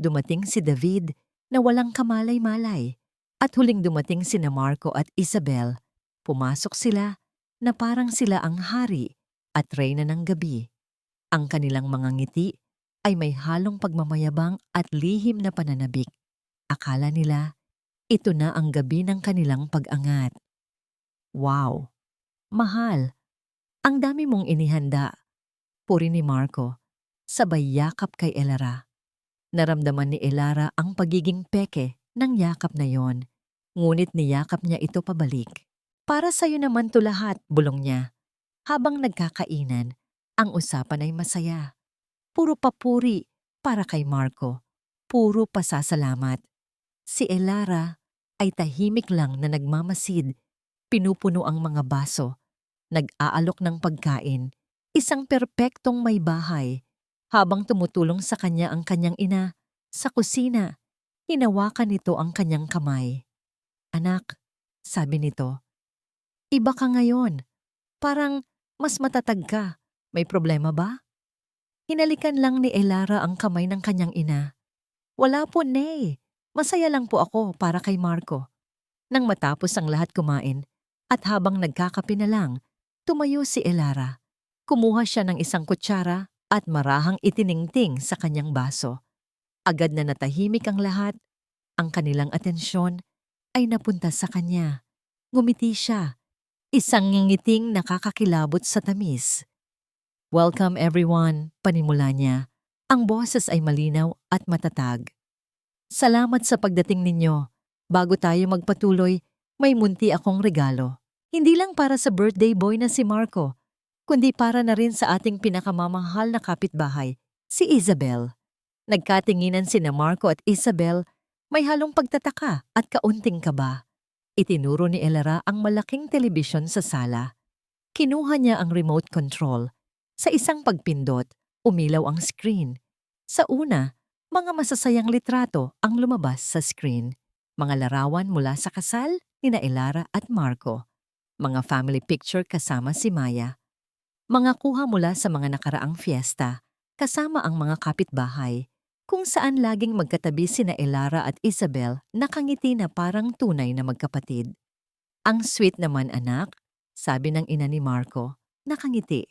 Dumating si David na walang kamalay-malay. At huling dumating sina Marco at Isabel. Pumasok sila na parang sila ang hari at reyna ng gabi. Ang kanilang mga ngiti ay may halong pagmamayabang at lihim na pananabik. Akala nila, ito na ang gabi ng kanilang pag-angat. Wow! Mahal! Ang dami mong inihanda. Puri ni Marco, sabay yakap kay Elara. Naramdaman ni Elara ang pagiging peke ng yakap na yon, ngunit niyakap niya ito pabalik. Para sa'yo naman to lahat, bulong niya. Habang nagkakainan, ang usapan ay masaya. Puro papuri para kay Marco. Puro pasasalamat. Si Elara ay tahimik lang na nagmamasid. Pinupuno ang mga baso. nag-aalok ng pagkain, isang perpektong may bahay. Habang tumutulong sa kanya ang kanyang ina, sa kusina, hinawakan nito ang kanyang kamay. "Anak," sabi nito, "iba ka ngayon. Parang mas matatag ka. May problema ba?" Hinalikan lang ni Elara ang kamay ng kanyang ina. "Wala po, Nay. Masaya lang po ako para kay Marco." Nang matapos ang lahat kumain, at habang nagkakape na lang, tumayo si Elara. Kumuha siya ng isang kutsara at marahang itiningting sa kanyang baso. Agad na natahimik ang lahat, ang kanilang atensyon ay napunta sa kanya. Ngumiti siya, isang ngiting nakakakilabot sa tamis. "Welcome everyone," panimula niya. Ang boses ay malinaw at matatag. "Salamat sa pagdating ninyo. Bago tayo magpatuloy, may munti akong regalo. Hindi lang para sa birthday boy na si Marco, kundi para na rin sa ating pinakamamahal na kapitbahay, si Isabel." Nagkatinginan sina Marco at Isabel, may halong pagtataka at kaunting kaba. Itinuro ni Elara ang malaking telebisyon sa sala. Kinuha niya ang remote control. Sa isang pagpindot, umilaw ang screen. Sa una, mga masasayang litrato ang lumabas sa screen. Mga larawan mula sa kasal nina Elara at Marco. Mga family picture kasama si Maya. Mga kuha mula sa mga nakaraang fiesta, kasama ang mga kapitbahay, kung saan laging magkatabi sina Elara at Isabel nakangiti na parang tunay na magkapatid. "Ang sweet naman, anak," sabi ng ina ni Marco, nakangiti.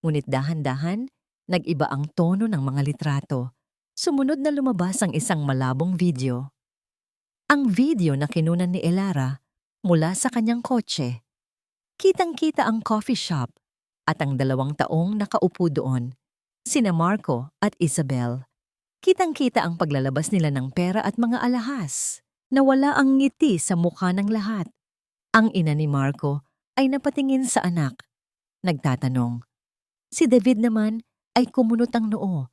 Ngunit dahan-dahan, nag-iba ang tono ng mga litrato. Sumunod na lumabas ang isang malabong video. Ang video na kinunan ni Elara mula sa kanyang kotse. Kitang-kita ang coffee shop at ang 2 taong nakaupo doon, sina Marco at Isabel. Kitang-kita ang paglalabas nila ng pera at mga alahas. Nawala ang ngiti sa mukha ng lahat. Ang ina ni Marco ay napatingin sa anak. Nagtatanong. Si David naman ay kumunot ang noo.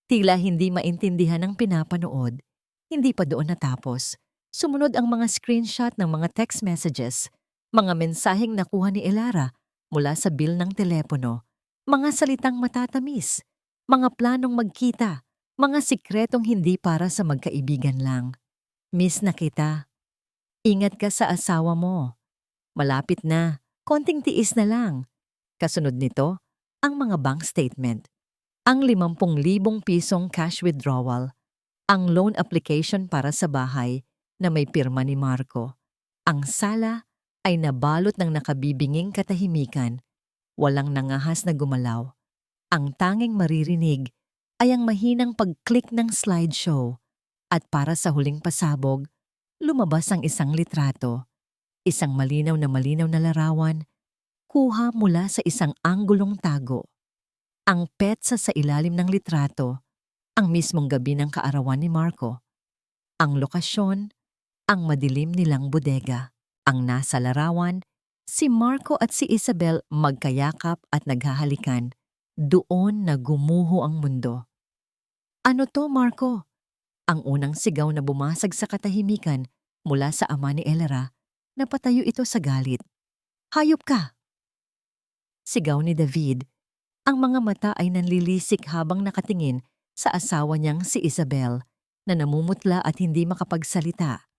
Tila hindi maintindihan ang pinapanood. Hindi pa doon natapos. Sumunod ang mga screenshot ng mga text messages, mga mensaheng nakuha ni Elara mula sa bill ng telepono, mga salitang matatamis, mga planong magkita, mga sikretong hindi para sa magkaibigan lang. "Miss na kita. Ingat ka sa asawa mo. Malapit na. Konting tiis na lang." Kasunod nito, ang mga bank statement. Ang 50,000 pisong cash withdrawal. Ang loan application para sa bahay na may pirma ni Marco. Ang sala ay nabalot ng nakabibinging katahimikan. Walang nangahas na gumalaw. Ang tanging maririnig ay ang mahinang pag-click ng slideshow. At para sa huling pasabog, lumabas ang isang litrato. Isang malinaw na larawan, kuha mula sa isang anggulong tago. Ang petsa sa ilalim ng litrato, ang mismong gabi ng kaarawan ni Marco. Ang lokasyon, ang madilim nilang bodega. Ang nasa larawan, si Marco at si Isabel magkayakap at naghahalikan. Doon na gumuho ang mundo. "Ano to, Marco?" Ang unang sigaw na bumasag sa katahimikan mula sa ama ni Elara. Napatayo ito sa galit. "Hayop ka!" Sigaw ni David. Ang mga mata ay nanlilisik habang nakatingin sa asawa niyang si Isabel, na namumutla at hindi makapagsalita.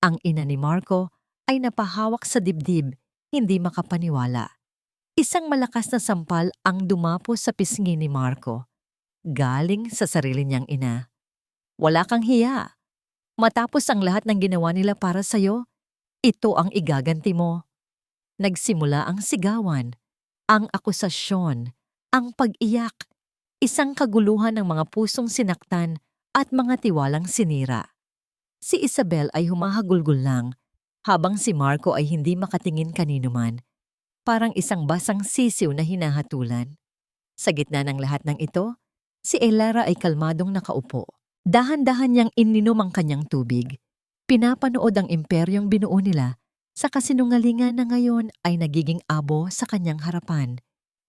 Ang ina ni Marco ay napahawak sa dibdib, hindi makapaniwala. Isang malakas na sampal ang dumapo sa pisngi ni Marco. Galing sa sarili niyang ina. "Wala kang hiya. Matapos ang lahat ng ginawa nila para sa'yo, ito ang igaganti mo." Nagsimula ang sigawan, ang akusasyon, ang pag-iyak, isang kaguluhan ng mga pusong sinaktan at mga tiwalang sinira. Si Isabel ay humahagulgol lang, habang si Marco ay hindi makatingin kanino man, parang isang basang sisiw na hinahatulan. Sa gitna ng lahat ng ito, si Elara ay kalmadong nakaupo. Dahan-dahan niyang ininom ang kanyang tubig. Pinapanood ang imperyong binuo nila sa kasinungalingan na ngayon ay nagiging abo sa kanyang harapan.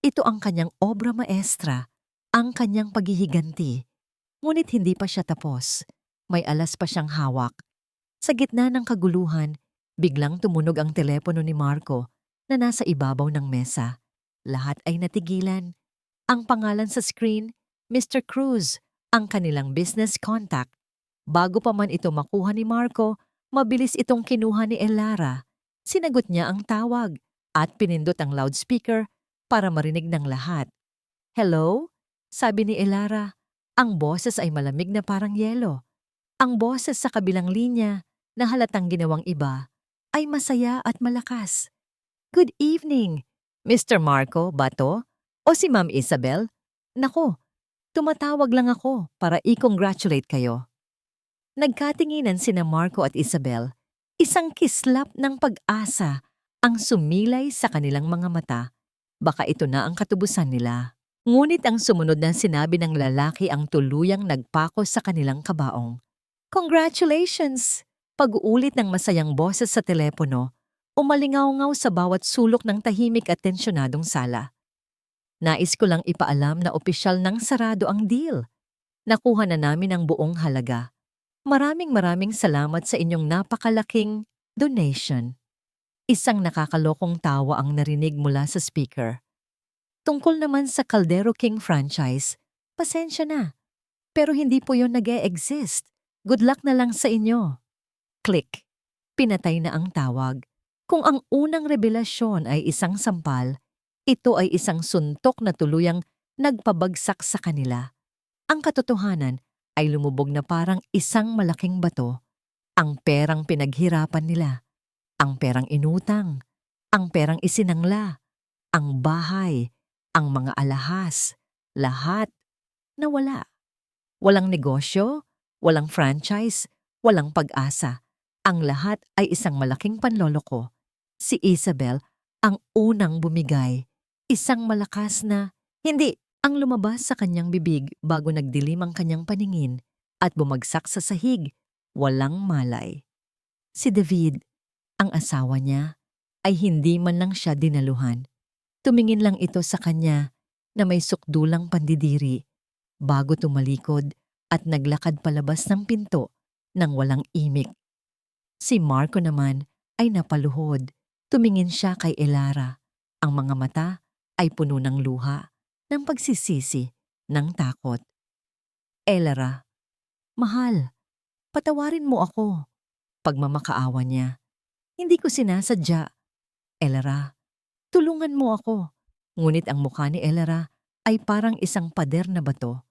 Ito ang kanyang obra maestra, ang kanyang paghihiganti. Ngunit hindi pa siya tapos. May alas pa siyang hawak. Sa gitna ng kaguluhan, biglang tumunog ang telepono ni Marco na nasa ibabaw ng mesa. Lahat ay natigilan. Ang pangalan sa screen, Mr. Cruz, ang kanilang business contact. Bago pa man ito makuha ni Marco, mabilis itong kinuha ni Elara. Sinagot niya ang tawag at pinindot ang loudspeaker para marinig ng lahat. "Hello?" sabi ni Elara. Ang boses ay malamig na parang yelo. Ang boses sa kabilang linya, na halatang ginawang iba, ay masaya at malakas. "Good evening, Mr. Marco ba to? O si Ma'am Isabel? Nako, tumatawag lang ako para i-congratulate kayo." Nagkatinginan sina Marco at Isabel. Isang kislap ng pag-asa ang sumilay sa kanilang mga mata. Baka ito na ang katubusan nila. Ngunit ang sumunod na sinabi ng lalaki ang tuluyang nagpako sa kanilang kabaong. "Congratulations!" Pag-uulit ng masayang boses sa telepono, umalingaw-ngaw sa bawat sulok ng tahimik at tensyonadong sala. "Nais ko lang ipaalam na opisyal ng sarado ang deal. Nakuha na namin ang buong halaga. Maraming salamat sa inyong napakalaking donation." Isang nakakalokong tawa ang narinig mula sa speaker. "Tungkol naman sa Caldero King franchise, pasensya na. Pero hindi po yun nag-e-exist. Good luck na lang sa inyo." Click. Pinatay na ang tawag. Kung ang unang revelasyon ay isang sampal, ito ay isang suntok na tuluyang nagpabagsak sa kanila. Ang katotohanan ay lumubog na parang isang malaking bato. Ang perang pinaghirapan nila, ang perang inutang, ang perang isinangla, ang bahay, ang mga alahas, lahat nawala. Walang negosyo, walang franchise, walang pag-asa. Ang lahat ay isang malaking panloloko. Si Isabel ang unang bumigay. Isang malakas na, "Hindi!" ang lumabas sa kanyang bibig bago nagdilim ang kanyang paningin at bumagsak sa sahig, walang malay. Si David, ang asawa niya, ay hindi man lang siya dinaluhan. Tumingin lang ito sa kanya na may sukdulang pandidiri bago tumalikod at naglakad palabas ng pinto nang walang imik. Si Marco naman ay napaluhod. Tumingin siya kay Elara. Ang mga mata ay puno ng luha, ng pagsisisi, ng takot. "Elara, mahal, patawarin mo ako." Pagmamakaawa niya. "Hindi ko sinasadya." "Elara, tulungan mo ako." Ngunit ang mukha ni Elara ay parang isang pader na bato.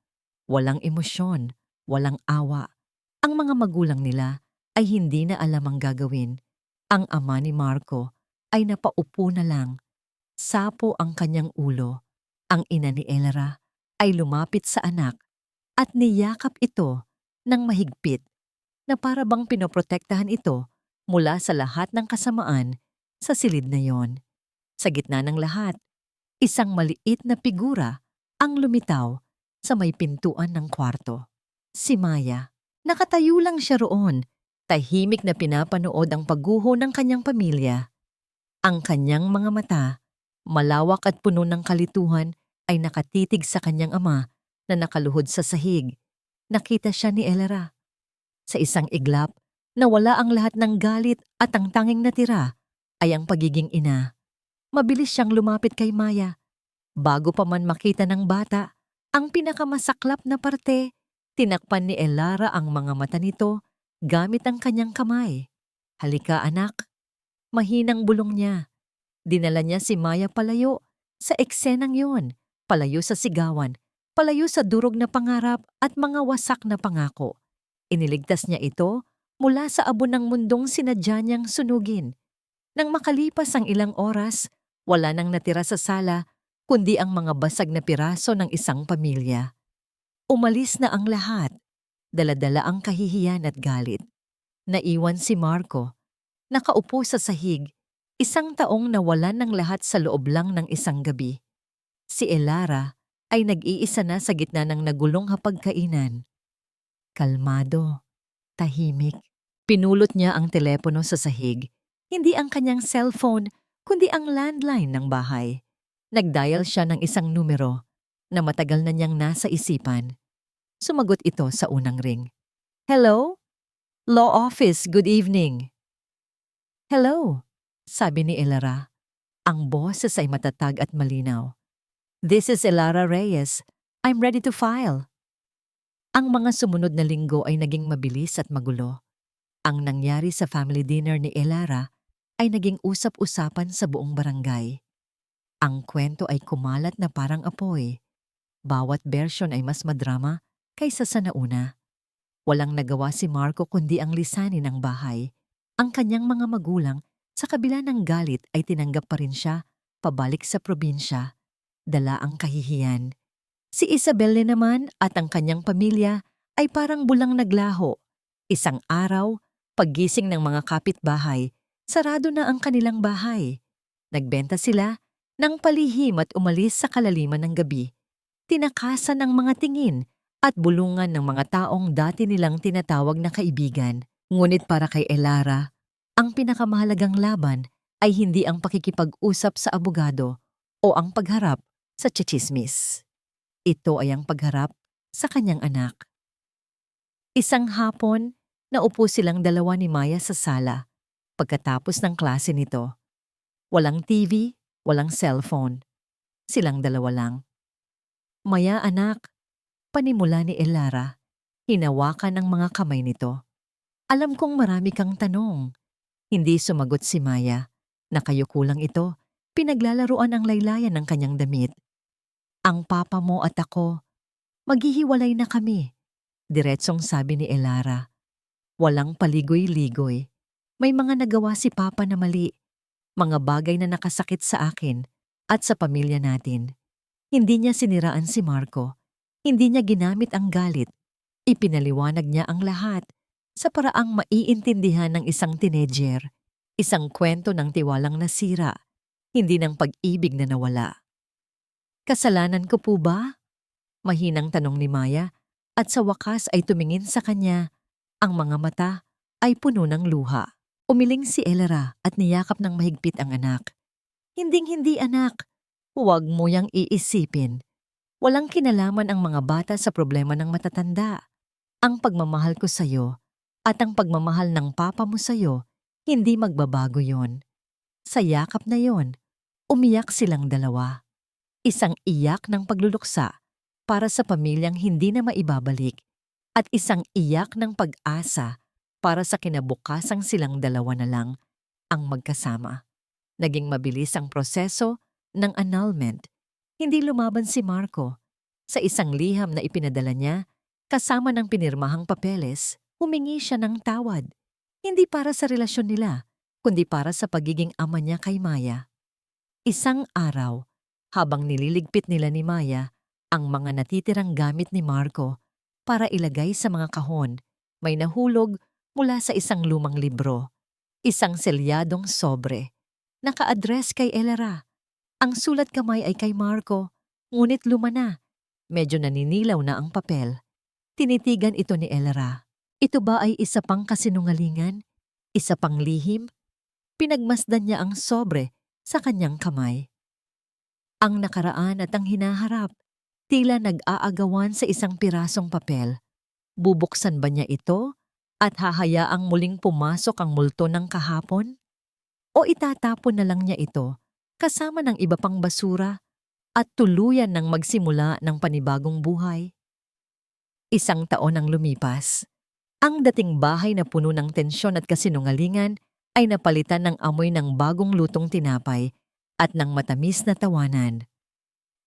Walang emosyon, walang awa. Ang mga magulang nila ay hindi na alam ang gagawin. Ang ama ni Marco ay napaupo na lang. Sapo ang kanyang ulo. Ang ina ni Elara ay lumapit sa anak at niyakap ito ng mahigpit na para bang pinoprotektahan ito mula sa lahat ng kasamaan sa silid na yon. Sa gitna ng lahat, isang maliit na figura ang lumitaw sa may pintuan ng kwarto. Si Maya. Nakatayo lang siya roon, tahimik na pinapanood ang pagguho ng kanyang pamilya. Ang kanyang mga mata, malawak at puno ng kalituhan, ay nakatitig sa kanyang ama na nakaluhod sa sahig. Nakita siya ni Elara. Sa isang iglap, nawala ang lahat ng galit at ang tanging natira ay ang pagiging ina. Mabilis siyang lumapit kay Maya. Bago pa man makita ng bata, ang pinakamasaklap na parte, tinakpan ni Elara ang mga mata nito gamit ang kanyang kamay. "Halika anak." Mahinang bulong niya. Dinala niya si Maya palayo sa eksenang yon, palayo sa sigawan, palayo sa durog na pangarap at mga wasak na pangako. Iniligtas niya ito mula sa abo ng mundong sinadya niyang sunugin. Nang makalipas ang ilang oras, wala nang natira sa sala kundi ang mga basag na piraso ng isang pamilya. Umalis na ang lahat, dala-dala ang kahihiyan at galit. Naiwan si Marco, nakaupo sa sahig, isang taong nawalan ng lahat sa loob lang ng isang gabi. Si Elara ay nag-iisa na sa gitna ng nagulong hapagkainan. Kalmado, tahimik. Pinulot niya ang telepono sa sahig, hindi ang kanyang cellphone, kundi ang landline ng bahay. Nagdial siya ng isang numero na matagal na niyang nasa isipan. Sumagot ito sa unang ring. "Hello? Law Office, good evening." "Hello," sabi ni Elara. Ang boses ay matatag at malinaw. "This is Elara Reyes. I'm ready to file." Ang mga sumunod na linggo ay naging mabilis at magulo. Ang nangyari sa family dinner ni Elara ay naging usap-usapan sa buong barangay. Ang kwento ay kumalat na parang apoy. Bawat version ay mas madrama kaysa sa nauna. Walang nagawa si Marco kundi ang lisanin ang bahay. Ang kanyang mga magulang, sa kabila ng galit ay tinanggap pa rin siya pabalik sa probinsya. Dala ang kahihiyan. Si Isabelle naman at ang kanyang pamilya ay parang bulang naglaho. Isang araw, paggising ng mga kapitbahay, sarado na ang kanilang bahay. Nagbenta sila ng palihim at umalis sa kalaliman ng gabi. Tinakasan ng mga tingin at bulungan ng mga taong dati nilang tinatawag na kaibigan. Ngunit para kay Elara, ang pinakamahalagang laban ay hindi ang pakikipag-usap sa abogado o ang pagharap sa tsitsismis. Ito ay ang pagharap sa kanyang anak. Isang hapon, naupo silang dalawa ni Maya sa sala pagkatapos ng klase nito. Walang TV, walang cellphone. Silang dalawa lang. "Maya anak," panimula ni Elara, hinawakan ang mga kamay nito. "Alam kong marami kang tanong." Hindi sumagot si Maya. Nakayuko lang ito, pinaglalaruan ang laylayan ng kanyang damit. "Ang papa mo at ako, maghihiwalay na kami," diretsong sabi ni Elara. Walang paligoy-ligoy. May mga nagawa si papa na mali, mga bagay na nakasakit sa akin at sa pamilya natin. Hindi niya siniraan si Marco. Hindi niya ginamit ang galit. Ipinaliwanag niya ang lahat sa paraang maiintindihan ng isang teenager. Isang kwento ng tiwalang nasira, hindi ng pag-ibig na nawala. "Kasalanan ko po ba?" Mahinang tanong ni Maya at sa wakas ay tumingin sa kanya. Ang mga mata ay puno ng luha. Umiling si Elara at niyakap ng mahigpit ang anak. "Hinding-hindi anak. Huwag mo yang iisipin. Walang kinalaman ang mga bata sa problema ng matatanda. Ang pagmamahal ko sa'yo at ang pagmamahal ng papa mo sa'yo, hindi magbabago yon." Sa yakap na yon, umiyak silang dalawa. Isang iyak ng pagluluksa para sa pamilyang hindi na maibabalik at isang iyak ng pag-asa para sa kinabukasang silang dalawa na lang ang magkasama. Naging mabilis ang proseso ng annulment. Hindi lumaban si Marco. Sa isang liham na ipinadala niya, kasama ng pinirmahang papeles, humingi siya ng tawad. Hindi para sa relasyon nila, kundi para sa pagiging ama niya kay Maya. Isang araw, habang nililigpit nila ni Maya ang mga natitirang gamit ni Marco para ilagay sa mga kahon, may nahulog mula sa isang lumang libro. Isang selyadong sobre. Naka-address kay Elara. Ang sulat kamay ay kay Marco, ngunit luma na. Medyo naninilaw na ang papel. Tinitigan ito ni Elara. Ito ba ay isa pang kasinungalingan? Isa pang lihim? Pinagmasdan niya ang sobre sa kanyang kamay. Ang nakaraan at ang hinaharap, tila nag-aagawan sa isang pirasong papel. Bubuksan ba niya ito at hahayaang muling pumasok ang multo ng kahapon? O itatapon na lang niya ito kasama ng iba pang basura at tuluyan ng magsimula ng panibagong buhay? Isang taon ang lumipas. Ang dating bahay na puno ng tensyon at kasinungalingan ay napalitan ng amoy ng bagong lutong tinapay at ng matamis na tawanan.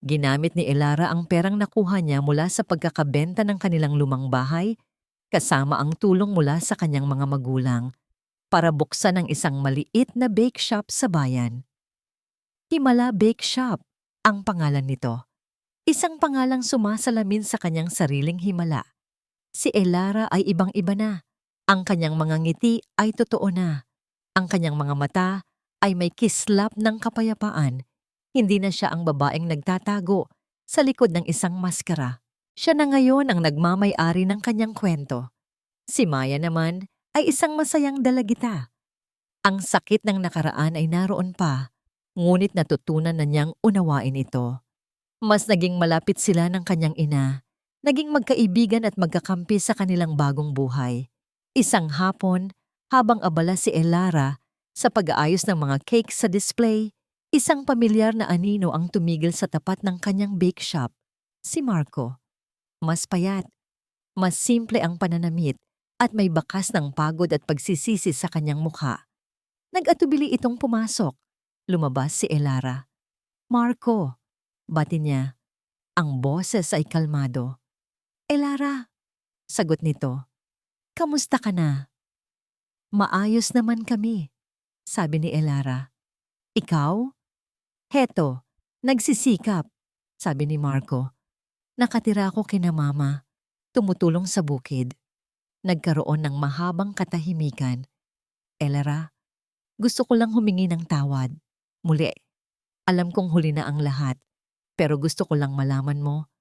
Ginamit ni Elara ang perang nakuha niya mula sa pagkakabenta ng kanilang lumang bahay kasama ang tulong mula sa kanyang mga magulang para buksan ang isang maliit na bake shop sa bayan. Himala Bake Shop ang pangalan nito. Isang pangalang sumasalamin sa kanyang sariling himala. Si Elara ay ibang-iba na. Ang kanyang mga ngiti ay totoo na. Ang kanyang mga mata ay may kislap ng kapayapaan. Hindi na siya ang babaeng nagtatago sa likod ng isang maskara. Siya na ngayon ang nagmamay-ari ng kanyang kwento. Si Maya naman ay isang masayang dalagita. Ang sakit ng nakaraan ay naroon pa, ngunit natutunan na niyang unawain ito. Mas naging malapit sila ng kanyang ina, naging magkaibigan at magkakampi sa kanilang bagong buhay. Isang hapon, habang abala si Elara sa pag-aayos ng mga cake sa display, Isang pamilyar na anino ang tumigil sa tapat ng kanyang bake shop, si Marco. Mas payat, mas simple ang pananamit at may bakas ng pagod at pagsisisi sa kanyang mukha. Nag-atubili itong pumasok. Lumabas si Elara. Marco, bati niya. Ang boses ay kalmado. Elara, sagot nito. Kamusta ka na? Maayos naman kami, sabi ni Elara. Ikaw? Heto, nagsisikap, sabi ni Marco. Nakatira ako kina mama, tumutulong sa bukid. Nagkaroon ng mahabang katahimikan. Elara, gusto ko lang humingi ng tawad. Muli, alam kong huli na ang lahat, pero gusto ko lang malaman mo,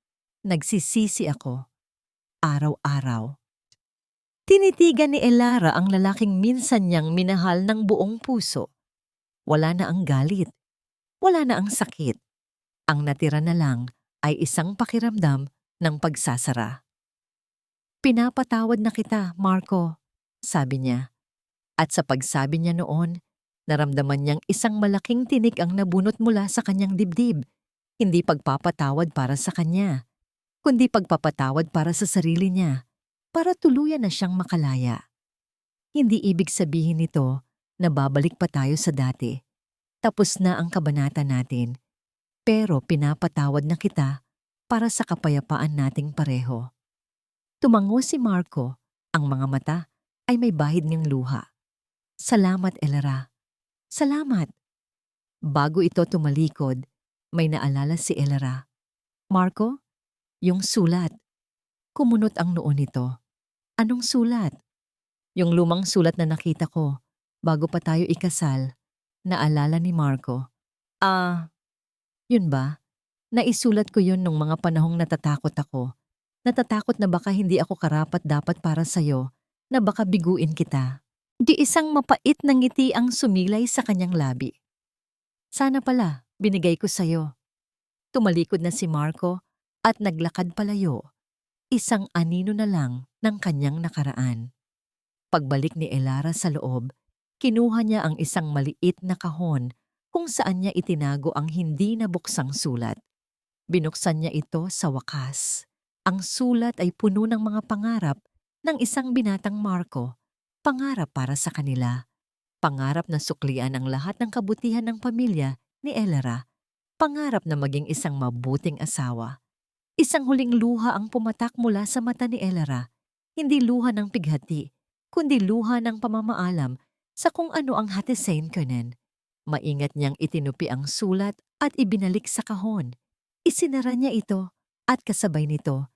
nagsisisi ako. Araw-araw. Tinitigan ni Elara ang lalaking minsan niyang minahal ng buong puso. Wala na ang galit. Wala na ang sakit. Ang natira na lang ay isang pakiramdam ng pagsasara. Pinapatawad na kita, Marco, sabi niya. At sa pagsabi niya noon, naramdaman niyang isang malaking tinik ang nabunot mula sa kanyang dibdib. Hindi pagpapatawad para sa kanya, kundi pagpapatawad para sa sarili niya, para tuluyan na siyang makalaya. Hindi ibig sabihin nito na babalik pa tayo sa dati. Tapos na ang kabanata natin, pero pinapatawad na kita para sa kapayapaan nating pareho. Tumango si Marco, ang mga mata ay may bahid ng luha. Salamat, Elara. Salamat. Bago ito tumalikod, may naalala si Elara. Marco, yung sulat. Kumunot ang noo nito. Anong sulat? Yung lumang sulat na nakita ko bago pa tayo ikasal. Naalala ni Marco. Yun ba? Naisulat ko yun nung mga panahong natatakot ako. Natatakot na baka hindi ako karapat-dapat para sa'yo, na baka biguin kita. Di isang mapait na ngiti ang sumilay sa kanyang labi. Sana pala, binigay ko sa'yo. Tumalikod na si Marco at naglakad palayo. Isang anino na lang ng kanyang nakaraan. Pagbalik ni Elara sa loob, kinuha niya ang isang maliit na kahon kung saan niya itinago ang hindi nabuksang sulat. Binuksan niya ito sa wakas. Ang sulat ay puno ng mga pangarap ng isang binatang Marco. Pangarap para sa kanila. Pangarap na suklian ang lahat ng kabutihan ng pamilya ni Elara. Pangarap na maging isang mabuting asawa. Isang huling luha ang pumatak mula sa mata ni Elara. Hindi luha ng pighati, kundi luha ng pamamaalam sa kung ano ang hatisain kanin. Maingat niyang itinupi ang sulat at ibinalik sa kahon. Isinara niya ito at kasabay nito,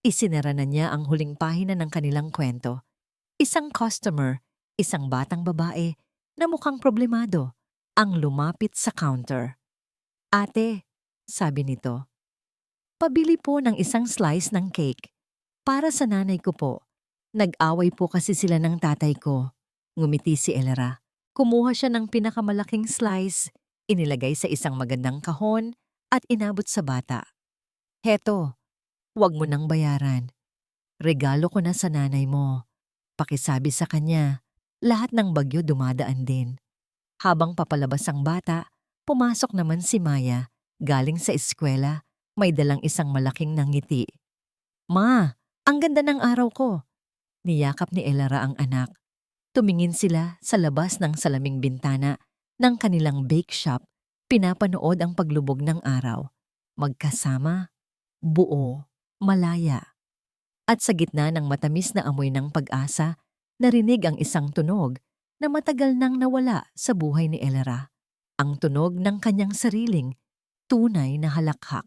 isinara na niya ang huling pahina ng kanilang kwento. Isang customer, isang batang babae na mukhang problemado, ang lumapit sa counter. Ate, sabi nito, pabili po ng isang slice ng cake. Para sa nanay ko po. Nag-away po kasi sila ng tatay ko. Ngumiti si Elara. Kumuha siya ng pinakamalaking slice, inilagay sa isang magandang kahon at inabot sa bata. Heto, wag mo nang bayaran. Regalo ko na sa nanay mo. Pakisabi sa kanya, lahat ng bagyo dumadaan din. Habang papalabas ang bata, pumasok naman si Maya, galing sa eskwela, may dalang isang malaking nangiti. Ma, ang ganda ng araw ko. Niyakap ni Elara ang anak. Tumingin sila sa labas ng salaming bintana ng kanilang bake shop, pinapanood ang paglubog ng araw. Magkasama, buo, malaya. At sa gitna ng matamis na amoy ng pag-asa, narinig ang isang tunog na matagal nang nawala sa buhay ni Elara. Ang tunog ng kanyang sariling, tunay na halakhak.